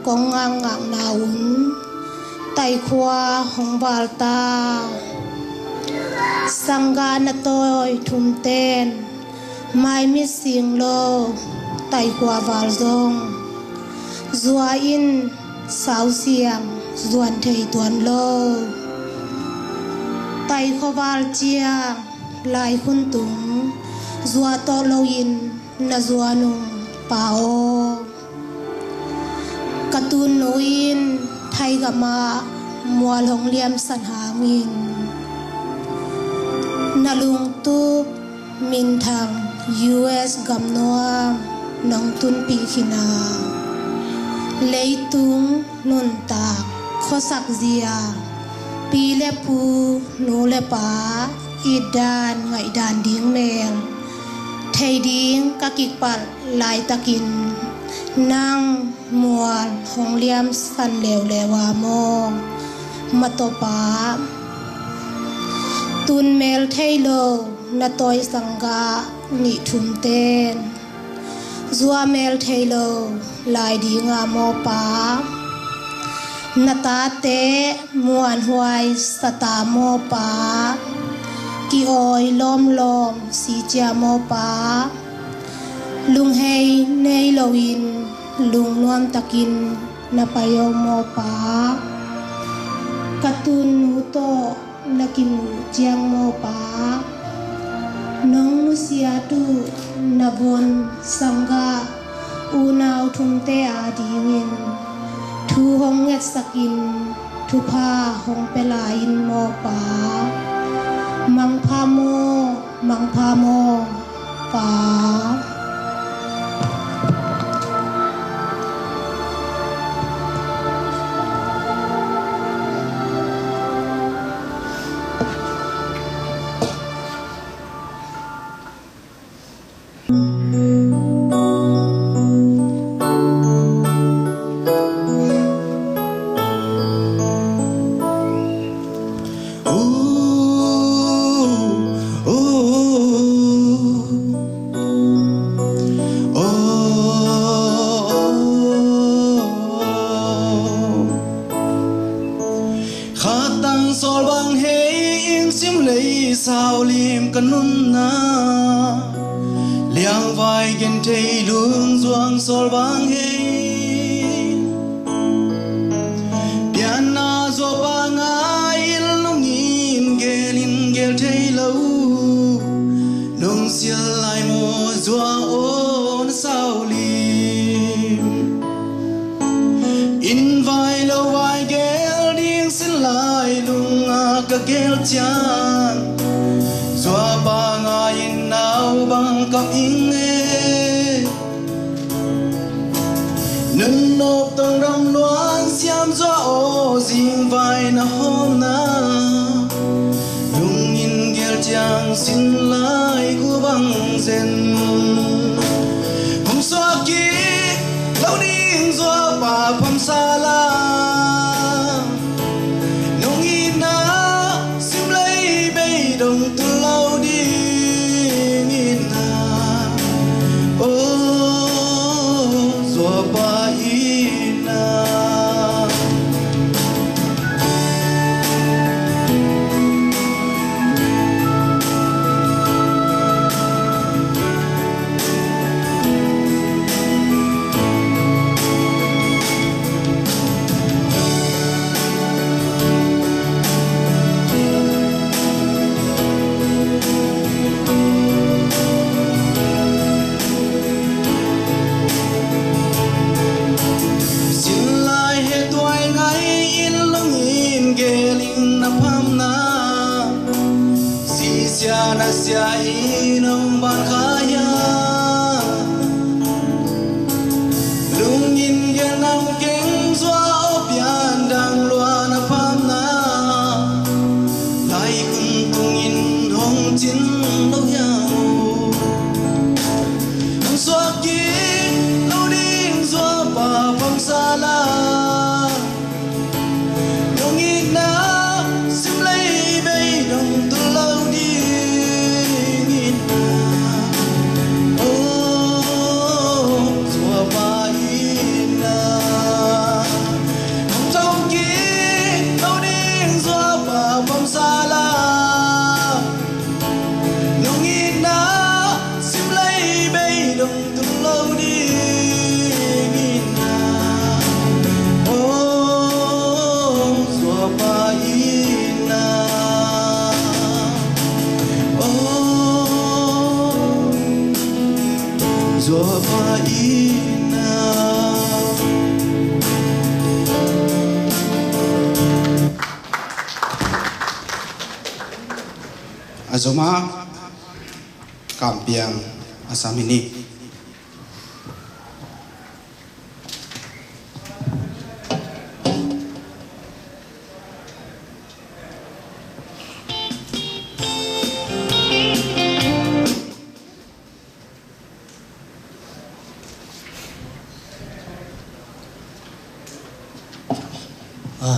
kong ngang ngang naun tai khwa hong bal ta sangga na toy thum ten mai mi sing lo tai khwa wal zong zua in sao siang zuan thei tuan lo tai kho wal chiang lai khun tung zua to lo in na zua nung pao katun no in thai ga ma mual hong liam san ha min nalung tu min thang US gam noam nong tun pi khina leitung nun tak khosak zia pi le pu nu le pa idan ngai dan ding mel thei ding ka kik pal lai takin nang mual hong liam san lew lewa mo matopa tun mel thei lo na toy sangga ni thum ten zua mel thei lo lai dinga mo pa na ta te muan huai sata mo pa ki oi lom lom si cha mo pa lung hei nei lo in lung nuam takin na payo mo pa katun mu to na kim chiang mo pa nong nusia tu nabon sangga unau thumte adingin thu hong nget sakin thu pha hong pelain mo pa mang pha mo pa sao lim kan nun na liang vai gen thei lung zuang sol bang hei pian na zo ba nga il lung in gelin gel thei lo lung sil lai mo zua on sao lim in vai lo vai gel ding sin lai lung a ka gel chan Zua ba nga in nao bang kam in e Nâng nộp tông rong loan xiam zua o Dinh vai na hôm na Lung in ghel chàng xin lại của băng zen Hùng xoa kì lâu đi zua ba pham xa la Nông in na xiêm lấy bê đồng tư lâu đi nghìn na ô zua ba in na na sia inong ban kaya lung in gel nam keng zua opian dang lua na pham na lai kun tung in hong chin lo ya hong zua ki lo ding zua pa pham sa la lung in na sim lai bay dong tu lâu đi Azoma kampiang asamini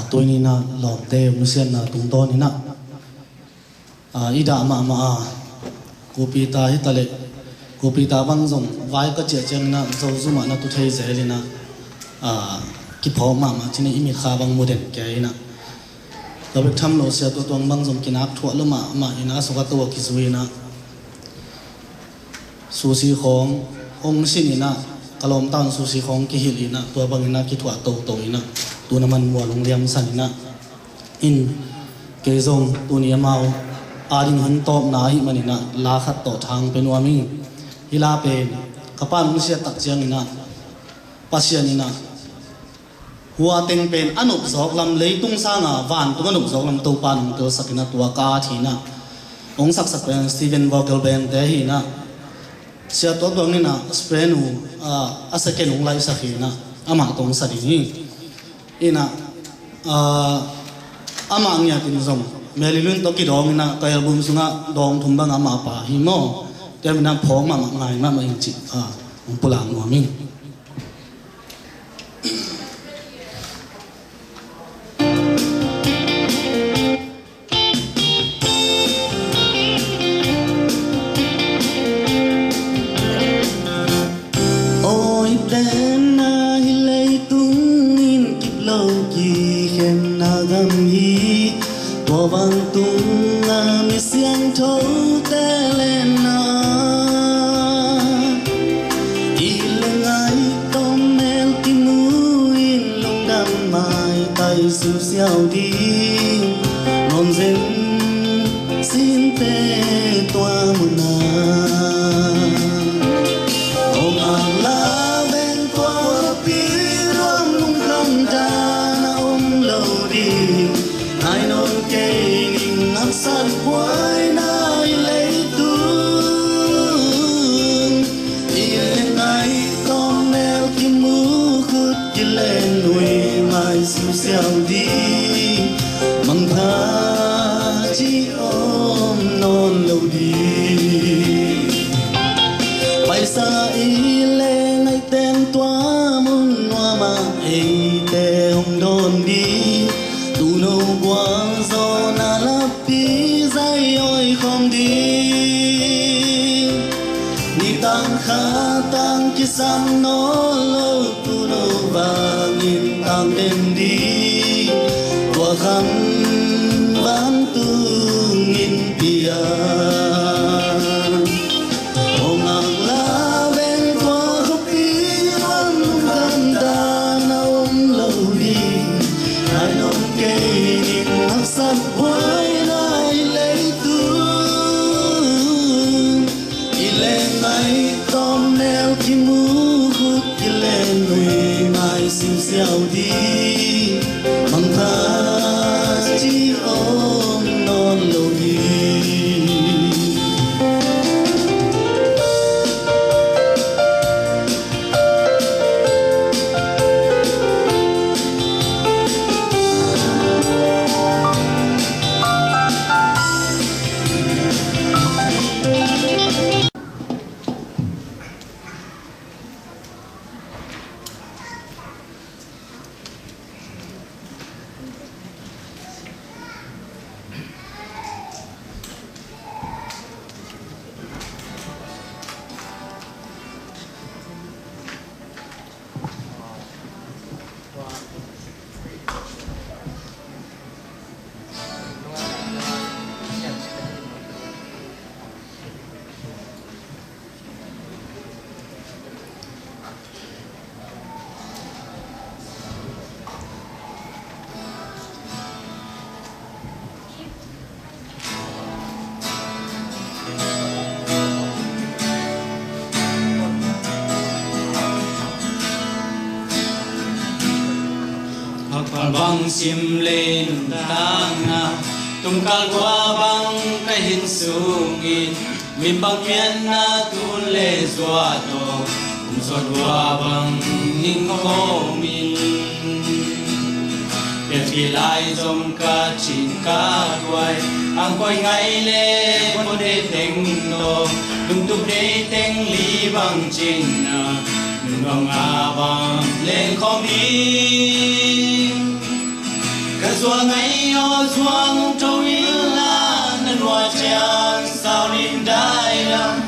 tôi ni na lom te musian na tung to ni na ida ma kopi ta hitale kopi ta bang zong vai ka che cheng na zo zuma na tu thei ze na ki pho ma chini imi kha bang moden ke na ka bek tham lo sia to tong bang zong kinak thua lo ma ina so ka to ki zui na su si khong ong sin ina kalom tan su si khong ki hil ina to bang ina ki thua to ina tu na man mo long liam san ina in ke zong tu ni mau ading hun top na hi manina la khat to thang penuami hila pen kapan musia tak chiang ina pasian ina hua teng pen anup zok lam leitung sanga van tu anup zok lam to pan to sakina tua ka thina ong sak sak pen Steven vocal band te hi na sia to dong ni na sprenu a second ong lai sakhina ama tong sadi ni ina ama ngya tin zong melilun to ki dong na ka album sunga dong thumbang ama pa hi mo temna phom ma ngai ma ing chi ong pulang wa min bang sim lên tang na tung kal qua bang cái hin sung in min bang mian na tu le zua to so qua bang ning ho min biệt vì lại dòng ca chín ca tuổi ang quay ngay lên con đê tình nô đừng tục đê tình lý bằng trình đừng bằng bằng lên khó mi cái xua ngay ở xuông trâu yên là nên hoa trang sao linh đại lắm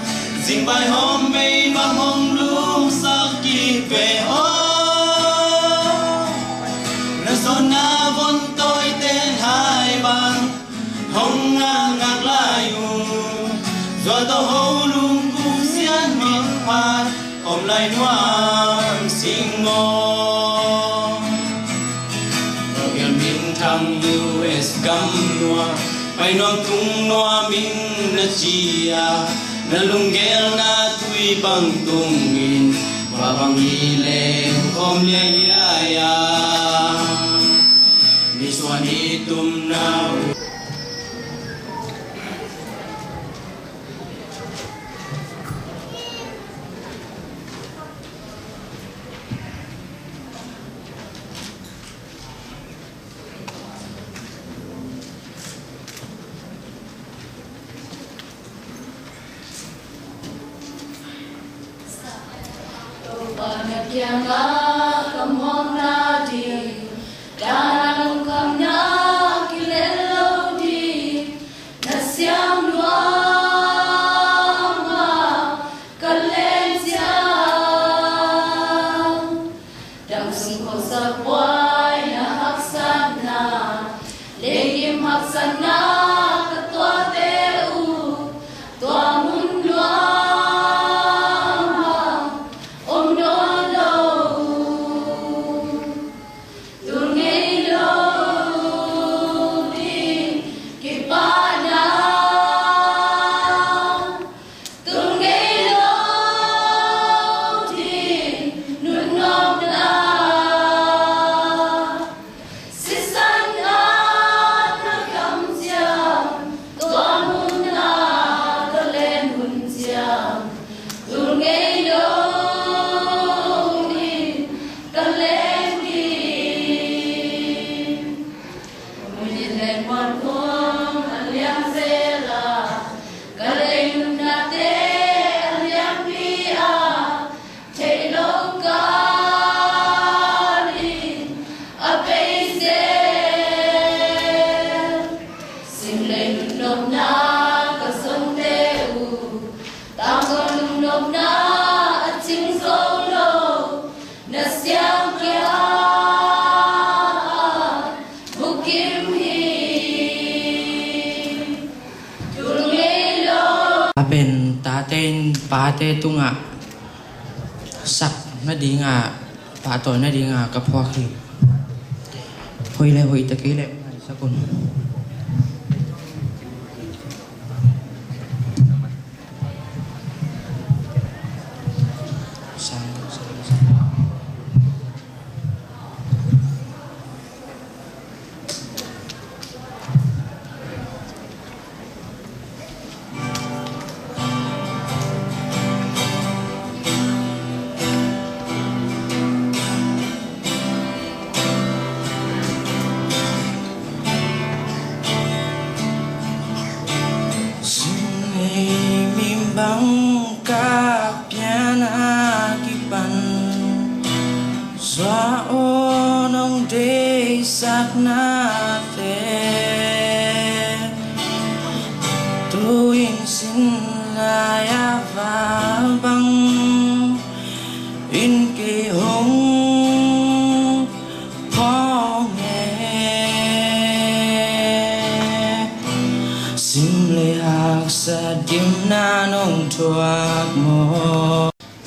dinh bài hôm mây mang hôm lúc sắc kỳ về ô nên son na vốn tôi tên hai bằng hồng ngang ngạc lại do tao hậu luôn cũng xiên miền hoa ôm lại noam sinh ngô thăm US gam noa pai noang tung noa min na chia na lunggel na tui bang tungin babang ile om lia ya niswani tum naเป็นตาเต้นปาเตตุงะสักนาดีงะปาตัวนาดีงะกับพ่อคือหอยเลยหอยตะกี้เลยสักคน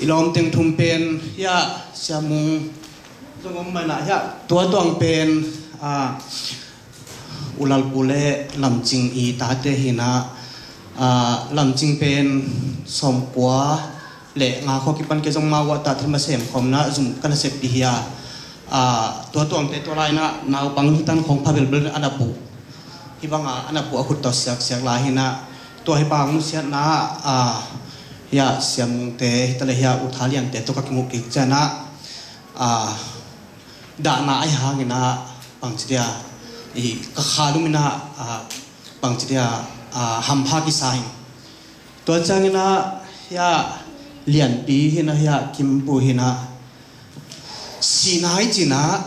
ilom ting thum pen ya siamung tungom mana ya tua tuang pen ulal pule lam ching I ta te hina lam ching pen som kwa le nga kho ki pan ke jong ma wa ta thima sem khom na zum kan sep pi ya tua tuang te to lai na nau pang tan khong phabel bel anapu hibanga anapu akut to sak sak la hina to hi pang mu sia na ya siam te tale ya uthalian te to ka kimu ki chana da na ai hangina pangchia I ka khalumina pangchia hampha ki sai to changina ya lian pi hina ya kimpu hina sinai china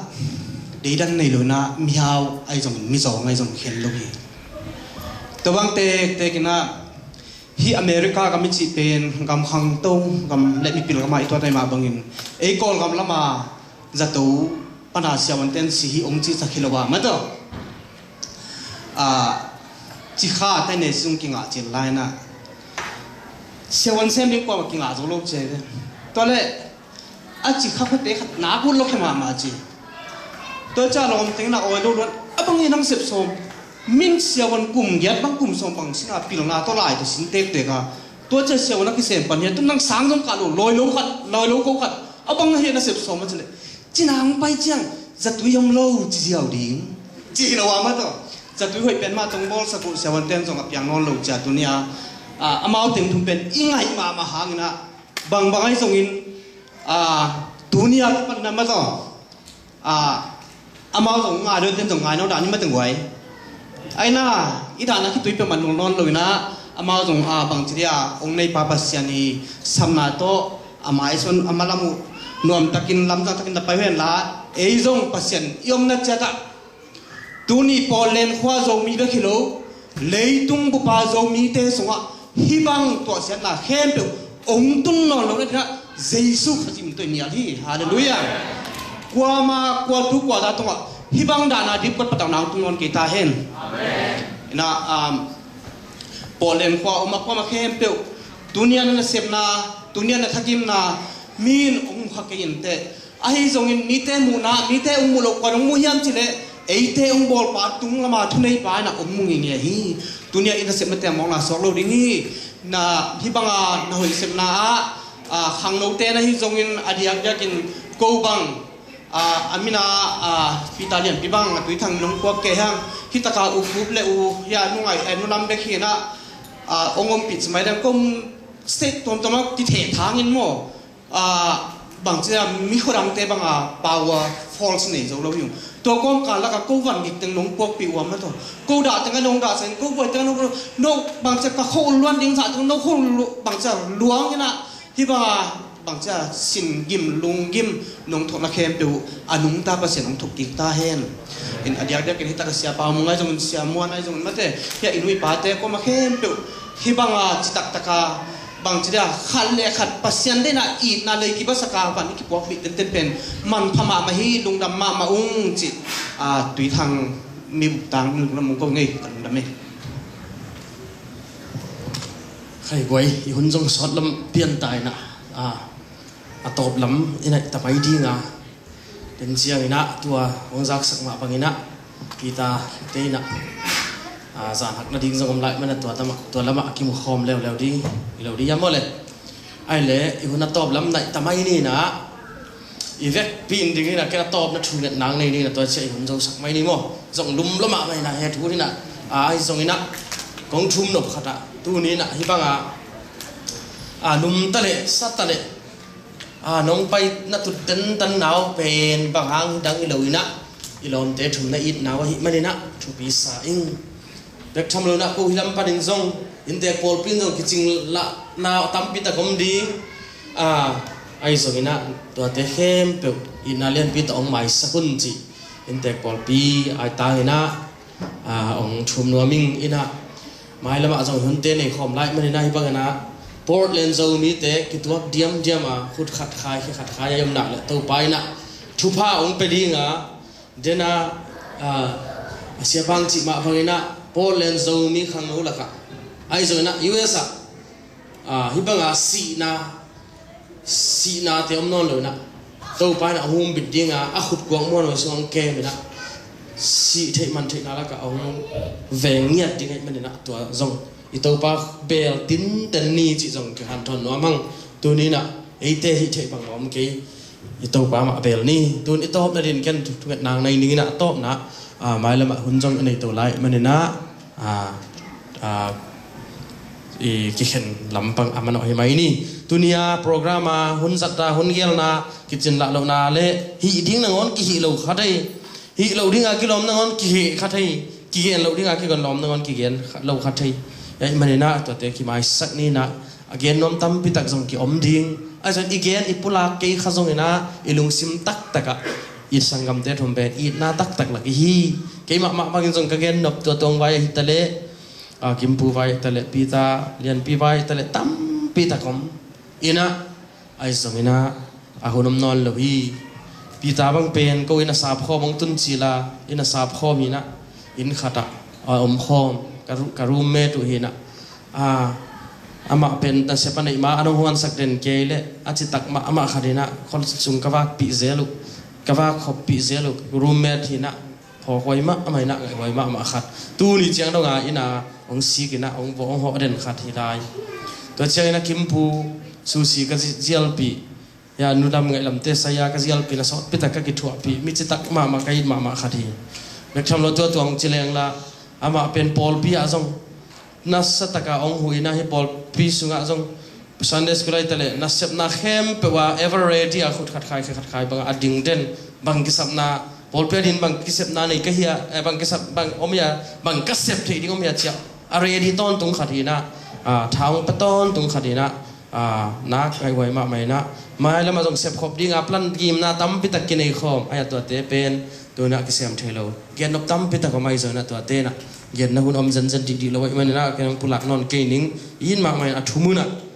deidan nei luna miao ai jong mi zo ngai jong khen lo hi to bang te kina hi America kami ci pen gam khang tong gam let mi pil gam ai to tai ma bangin e kol gam lama zato pana siawan ten si hi ong chi sakhilowa ma to chi kha ta ne sung ki nga chin lai na siawan sem ni ko ki nga zo lo che de to le a chi kha kha te khat na ku lo khema ma chi to cha lom teng na oi lo lo abang nang sep som มินเสียวันกลุ่มยัดบางกลุ่มสองปังสิงาปีหลังนาตัวลายตัวสินเต็กเด็กตัวเจ้าเสียวันนักกิเศษปัญญาตุ้มนั่งสางตรงกาลลอยลงขัดลอยลงเขาขัดเอาบังเห็นนะเสียสองมันจะเลยจีนางไปเจียงจะตุยยมโลจีเดียวดิ้งจีนว่ามาตัวจะตุยหอยเป็นมาตรงบอลสกุลเสียวันเต้นส่งกับยังนอนโลจัดตัวเนี้ยอามาเอาถึงทุ่มเป็นอีไงมาหางนะบางไอ้ส่งอินตัวเนี้ยปันนั้นมาตัวอามาส่งงานเดินเต้นส่งงานน้องด่านนี่มาถึงไว้ไอ้น่าอีด่านนั้นที่ตุยเป็นมันนอนเลยนะอามาส่งบางทีเดียองในปาปัสยานีสัมนาโตอามาไอ้ส่วนอามาลามุนวมตะกินลำจังตะกินตะไปเห็นละเอ้ยส่งปัสยานยมนัดเจตตัวนี้พอเล่นขวาส่งมีก็คิโลเลยตุงบุปผาส่งมีเตะส่งฮิบังตัวเสียน่ะเข้มเปียวองตุนนอนลงเลยนะเยซูขจิมตัวนี้ที่ฮาเลลูยากว่ามากว่าทุกว่าตาตรงว่าฮิบังดานาดิบก็ปะตานางตุนนอนกีตาเห็นนะพอเล่นขวาออกมาเข้มเปียวตัวนี้นั่นเสพนาตัวนี้นั่นทักิมนามีนองค์ขักยินเตะไอ้ส่งอินมีเตะมูนามีเตะองค์มุลกวันองค์มุยันจิเลไอ้เตะองค์บอลปาตุงละมาทุนไอ้ปานะองค์มุงเงี้ยฮีตัวนี้อินเสพมาเตะมองนาสอกโลดิ้งฮีนะฮิบังนะหอยเสพนาขังโนเตนะฮิส่งอินอดีตอยากกินโกบังอามินาพิตาเลียนพิบังตุยทางน้องพวกเกหังฮิตะกาอุฟุบเลอุยานุ่งไอ้นุ่นำเด็กฮีนะองค์ปิดสมัยนั้นก็เสร็จตัวตัวนั้นที่เททางอินโมบางทีมีคนรังเตะบางปาวฟอลส์นี่เราอยู่ตัวก้มการแล้วก็กู้วันกิจน้องพวกปีวันมาตัวกู้ด่าจังกันน้องด่าเสร็จกู้ไปจังน้องบางทีก็เข้าล้วนดิ้งสาจังน้องเข้าบางทีล้วงนี่นะที่บางทีสินกิมลุงกิมน้องถกนักเข้มดูอนุมตาประเสริฐน้องถกกิกตาเห็นอินอดีตเด็กที่ตาเสียปาวมึงไงจังมันเสียม้วนไงจังมันมาเตะที่อินวิปาเตะก็มาเข้มดูที่บางจิตตะกาบางทีเดียขัดเลยขัดปัสยันได้นะอีน่าเลยกี่ภาษากาวันนี้กี่พวกบิดเต้นเป็นมันพม่ามาฮีลุงดำมาอุ้งจิตุยทางมีบุตรต่างลุงดำมึงก็ไงกันดำไหมใครไว้อีหุ่นจงสอดลำเปลี่ยนตายนะตอบลำอีน่ะแต่ไปดีนะเดินเชียงอีน่ะตัวองจักสักมาปังอีน่ะกีตาเตยน่ะสารหักนาดิ้งจงกำไรมันตัวละมากิมคอมเร็วดีย้ำหมดเลยไอ้เล่อีคนน่ะตอบลำไหนแต่ไม่นี่นะอีเวกปีนดิ้งนี่นะแกตอบน่ะถูกเน็ตนางในนี่นะตัวเชี่ยคนจงสักไม่นี่มั้งจงลุมละมาไม่นะเหตุผลนี่นะไอ้จงนี่นะกองทุ่มหนบขัดตัวนี้นะที่บ้างนุ่มตะเละสัตตะเละน้องไปน่ะตุดตันหนาวเป็นบางหางดังอีเหลวนะอีลมเตะทุ่มน่ะอีหนาวหิไม่ได้นะถูกปีศาจอิงเด็กทำเลยนะกูฮิลัมปันซงอินเด็กพอลปินซงคิดจริงละนาตั้มปิดตะคมดีไอ้ส่วนนี้ตัวเตะเข้มเปล่าอินาเลียนปิดองไม้สักคนจีอินเด็กพอลปีไอ้ตาหินะองชุมนัวมิงอินะไม้ละมาส่งหุ่นเตะในคอมไล่มันนี่นะฮิบังนะพอร์ตเลนโซมีเตะคิดว่าเดียมขุดขัดขายยมหนักเลยตัวไปนะทุพาองไปดีงะเดน่าเสียบังจิมาฟังนี่นะพอเลนโซมีขังนู้ละค่ะไอ้ส่วนนั้น US ฮิบังสีนาเตะอมนอนเลยนะตัวไปนะหุ่มบิดดิ้งขุดกวางม้วนไว้ส่งเกมนะสีเทมันเทน่าละก็เอาแหวงเงียดดิ้งไอ้มันนะตัวซงอีตัวไปเบลตินเตนนี่จิซงคือหันทอนน้อมั่งตัวนี้นะไอ้เตะบางวันกี้อีตัวไปมาเบลนี่ตัวนี้ตบนั่นเองกันทุกนางในนี้นะตบนะหมายละมาหุ่นจงอันนี้ตัวไล่มันนะกิเข็นลำปังมันเอาให้ไหมนี่ตัวนี้โปรแกรมหุ่นสัตว์หุ่นเกลนะกิจละเรานาเล่ฮีดิ้งนังอนกิเราขัดให้ฮีเราดิ้งกิลอมนังอนกิขัดให้กิเกนเราดิ้งกิกลอมนังอนกิเกนเราขัดให้ไอ้มันนะตัวเตะกิมาสักนี่นะเกนน้อมตั้มพิตักจงกิอมดิ้งไอ้ส่วนอีเกนอีปุลาเกยข้าจงนะอีลุงซิมตักตะกะอีสังกัมเตะทมเป็นอีน่าตักหลักฮีเกยมากินจงกเกนนบตัวตรงไว้ฮิตะเล่กิมพูไว้ตะเละปีตาเลียนปีไว้ตะเละตั้มปีตาคมอินะไอ้สมัยนะหุ่นนอนเลยปีตาบางเป็นก็อินะสาบข้อบางตุนจีลาอินะสาบข้อมีนะอินขัดข้อการูเมตุหินะมาเป็นแต่เสพนิมาอนุหัวสักเดนเกลอาจิตักมาขัดนะคนสุงกว่าปีเซลุกว่าขบปีเซลุกรูเมทหินะ พอไว้มะไม่นักไว้มะมาขัดตูนี่เจียงดงาอินาองสีกินะองบอกองหอเด่นขัดที่ได้ตัวเจียงนะคิมพูซูซีก็เจียลปียานุดำไงลำเตสยาก็เจียลปีนะสอดพิตาก็กิดถั่วปีมิจิตักมาไกด์มาขัดที่เมื่อทำเราตัวองเจียงละอามาเป็นปอลปีอาจงนัสตะกาองหุยนะให้ปอลปีสุงอาจงSunday school ay tale nasep na hem pe wa ever ready a khut khat khai bang ading den bang kisap na polpe din bang kisep na nei kahia bang kisap bang omya bang kasep thei ding omya chia a ready ton tung khatina thang paton tung khatina na kai wai ma mai na mai lama jong sep khop ding a plan gim na tam pi tak kinai khom aya to te pen to na kisem thelo gen nop tam pi tak mai zo na to te na gen na hun om jan di lo wai man na ken pulak non ke ning yin ma mai a thumuna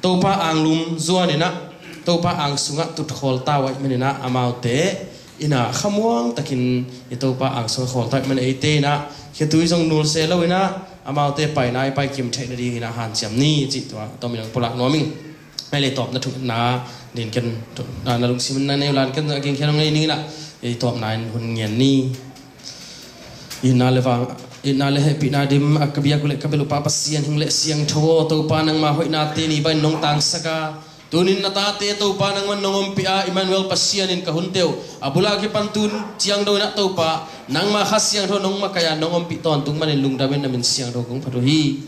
topa ang lum zuan ina topa ang sunga tut khol ta wai menina amaute ina khamuang takin topa ang sunga khol ta men ate na khetui jong nul se lo ina amaute pai nai pai kim thai ri ina han cham ni chi to minang polak noming mai le top na thu na din ken na lung sim na ne lan ken king khenong nei ni na e top nine hun ngen ni ina leva ina le happy na dim akabia kule kabelu papa sian hingle siang thawo to panang ma hoina te ni bai nong tang saka tunin na ta te to panang man nongom pia Emmanuel pasian in kahunteu abula ki pantun chiang do na to pa nang ma khasiang tho nong ma kaya nongom pi ton tung man lung damen na min siang do kung pharu hi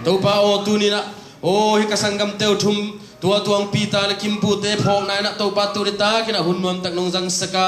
to pa o tunina o hi kasangam teu thum tua tuang pi ta le kim pu te phok nai na to pa tu ri ta kina hun nom tak nong jang saka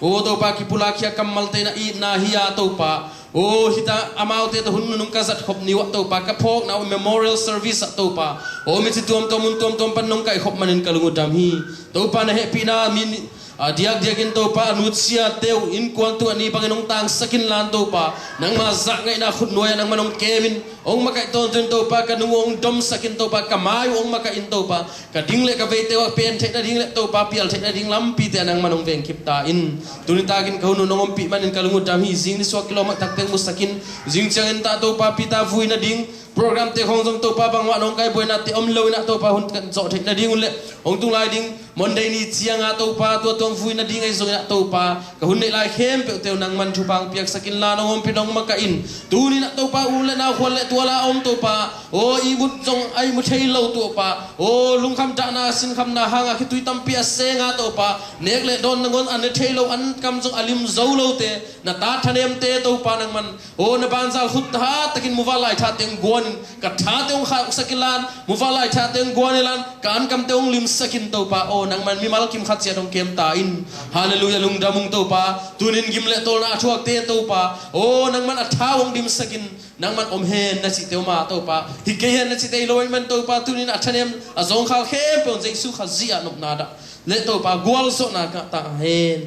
o to pa ki pula khia kamal te na i na hiya to pa oh hita amaute to hun nung kazat khop ni wa to pa ka phok na memorial service to pa oh mi tuam tom pan nong kai khop manin kalungu dam hi to pa na happy na min diak diakin to pa anutsia teu in kwal tu ani panginong tang sakin lan to pa nang ma za ngai na khut noya nang manong kevin ong makai ton to pa ka nuong dom sakin to pa kamai ong maka in to pa ka dingle ka ve te wa pen the na dingle to pa pial the na ding lam pi te nang manong veng kip ta in tunin tagin ka hunun nongom pi manin kalungu dam hi jing ni so kilometer tak teng musakin jing changin ta to pa pi ta vui na ding program te khong jong to pa bang wa nong kai boina te om lo na to pa hun kan zo the na ding le ong tung lai ding monday ni chianga to pa to tong vui na ding ai zo na to pa ka hun nei lai khem pe te nang man thu bang piak sakin la nong om pi nong maka in tu ni na to pa u le na khol le to la om to pa o i but jong ai mu thei lo to pa o lung kham ta na sin kham na hanga ki tui tam pia se nga to pa nek le don ngon an thei lo an kam jong alim zo lo te na ta thanem te to pa nang man o na ban zal khut ha takin muwalai tha teng gon ka tha te ong kha sakilan muwalai tha teng gon lan kan kam te ong lim sakin to pa o nang man mi mal kim khat sia dong kem ta in hallelujah lung damung to pa tunin gim le tol na thuak te to pa o nang man atha ong dim sakin nang man om hen na chi te ma to pa hi ke hen na chi te loi man to pa tunin athanem azong kha khem pe jesu kha zia nop na da le to pa gwal so na ka ta hen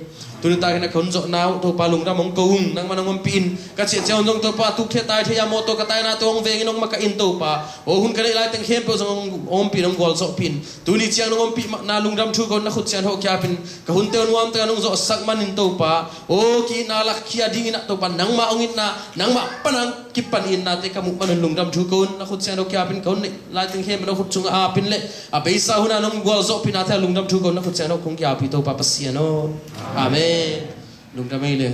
tunin ta kena khon zo nau to pa lung damong koung nang manang om pin ka che cheon jong to pa tu the tai the ya mo to ka tai na tong veng inong maka in to pa o hun ka lai teng khem pe jong om pin ong gwal zo pin tuni chiang nong om pi na lung dam thu kon na khut chian ho kya pin ka hun te nuam te nong zo sak man in to pa o ki na lak khia ding na to pa nang ma ong in na nang ma panang ki pan in na te ka mu man lung dam thu kon na khut chian ho kya pin kon lai teng khem na khut chung a pin le a be sa hun na nong gwal zo pin na the lung dam thu kon na khut chian ho kong kya pi to pa pasian no amen lung dam le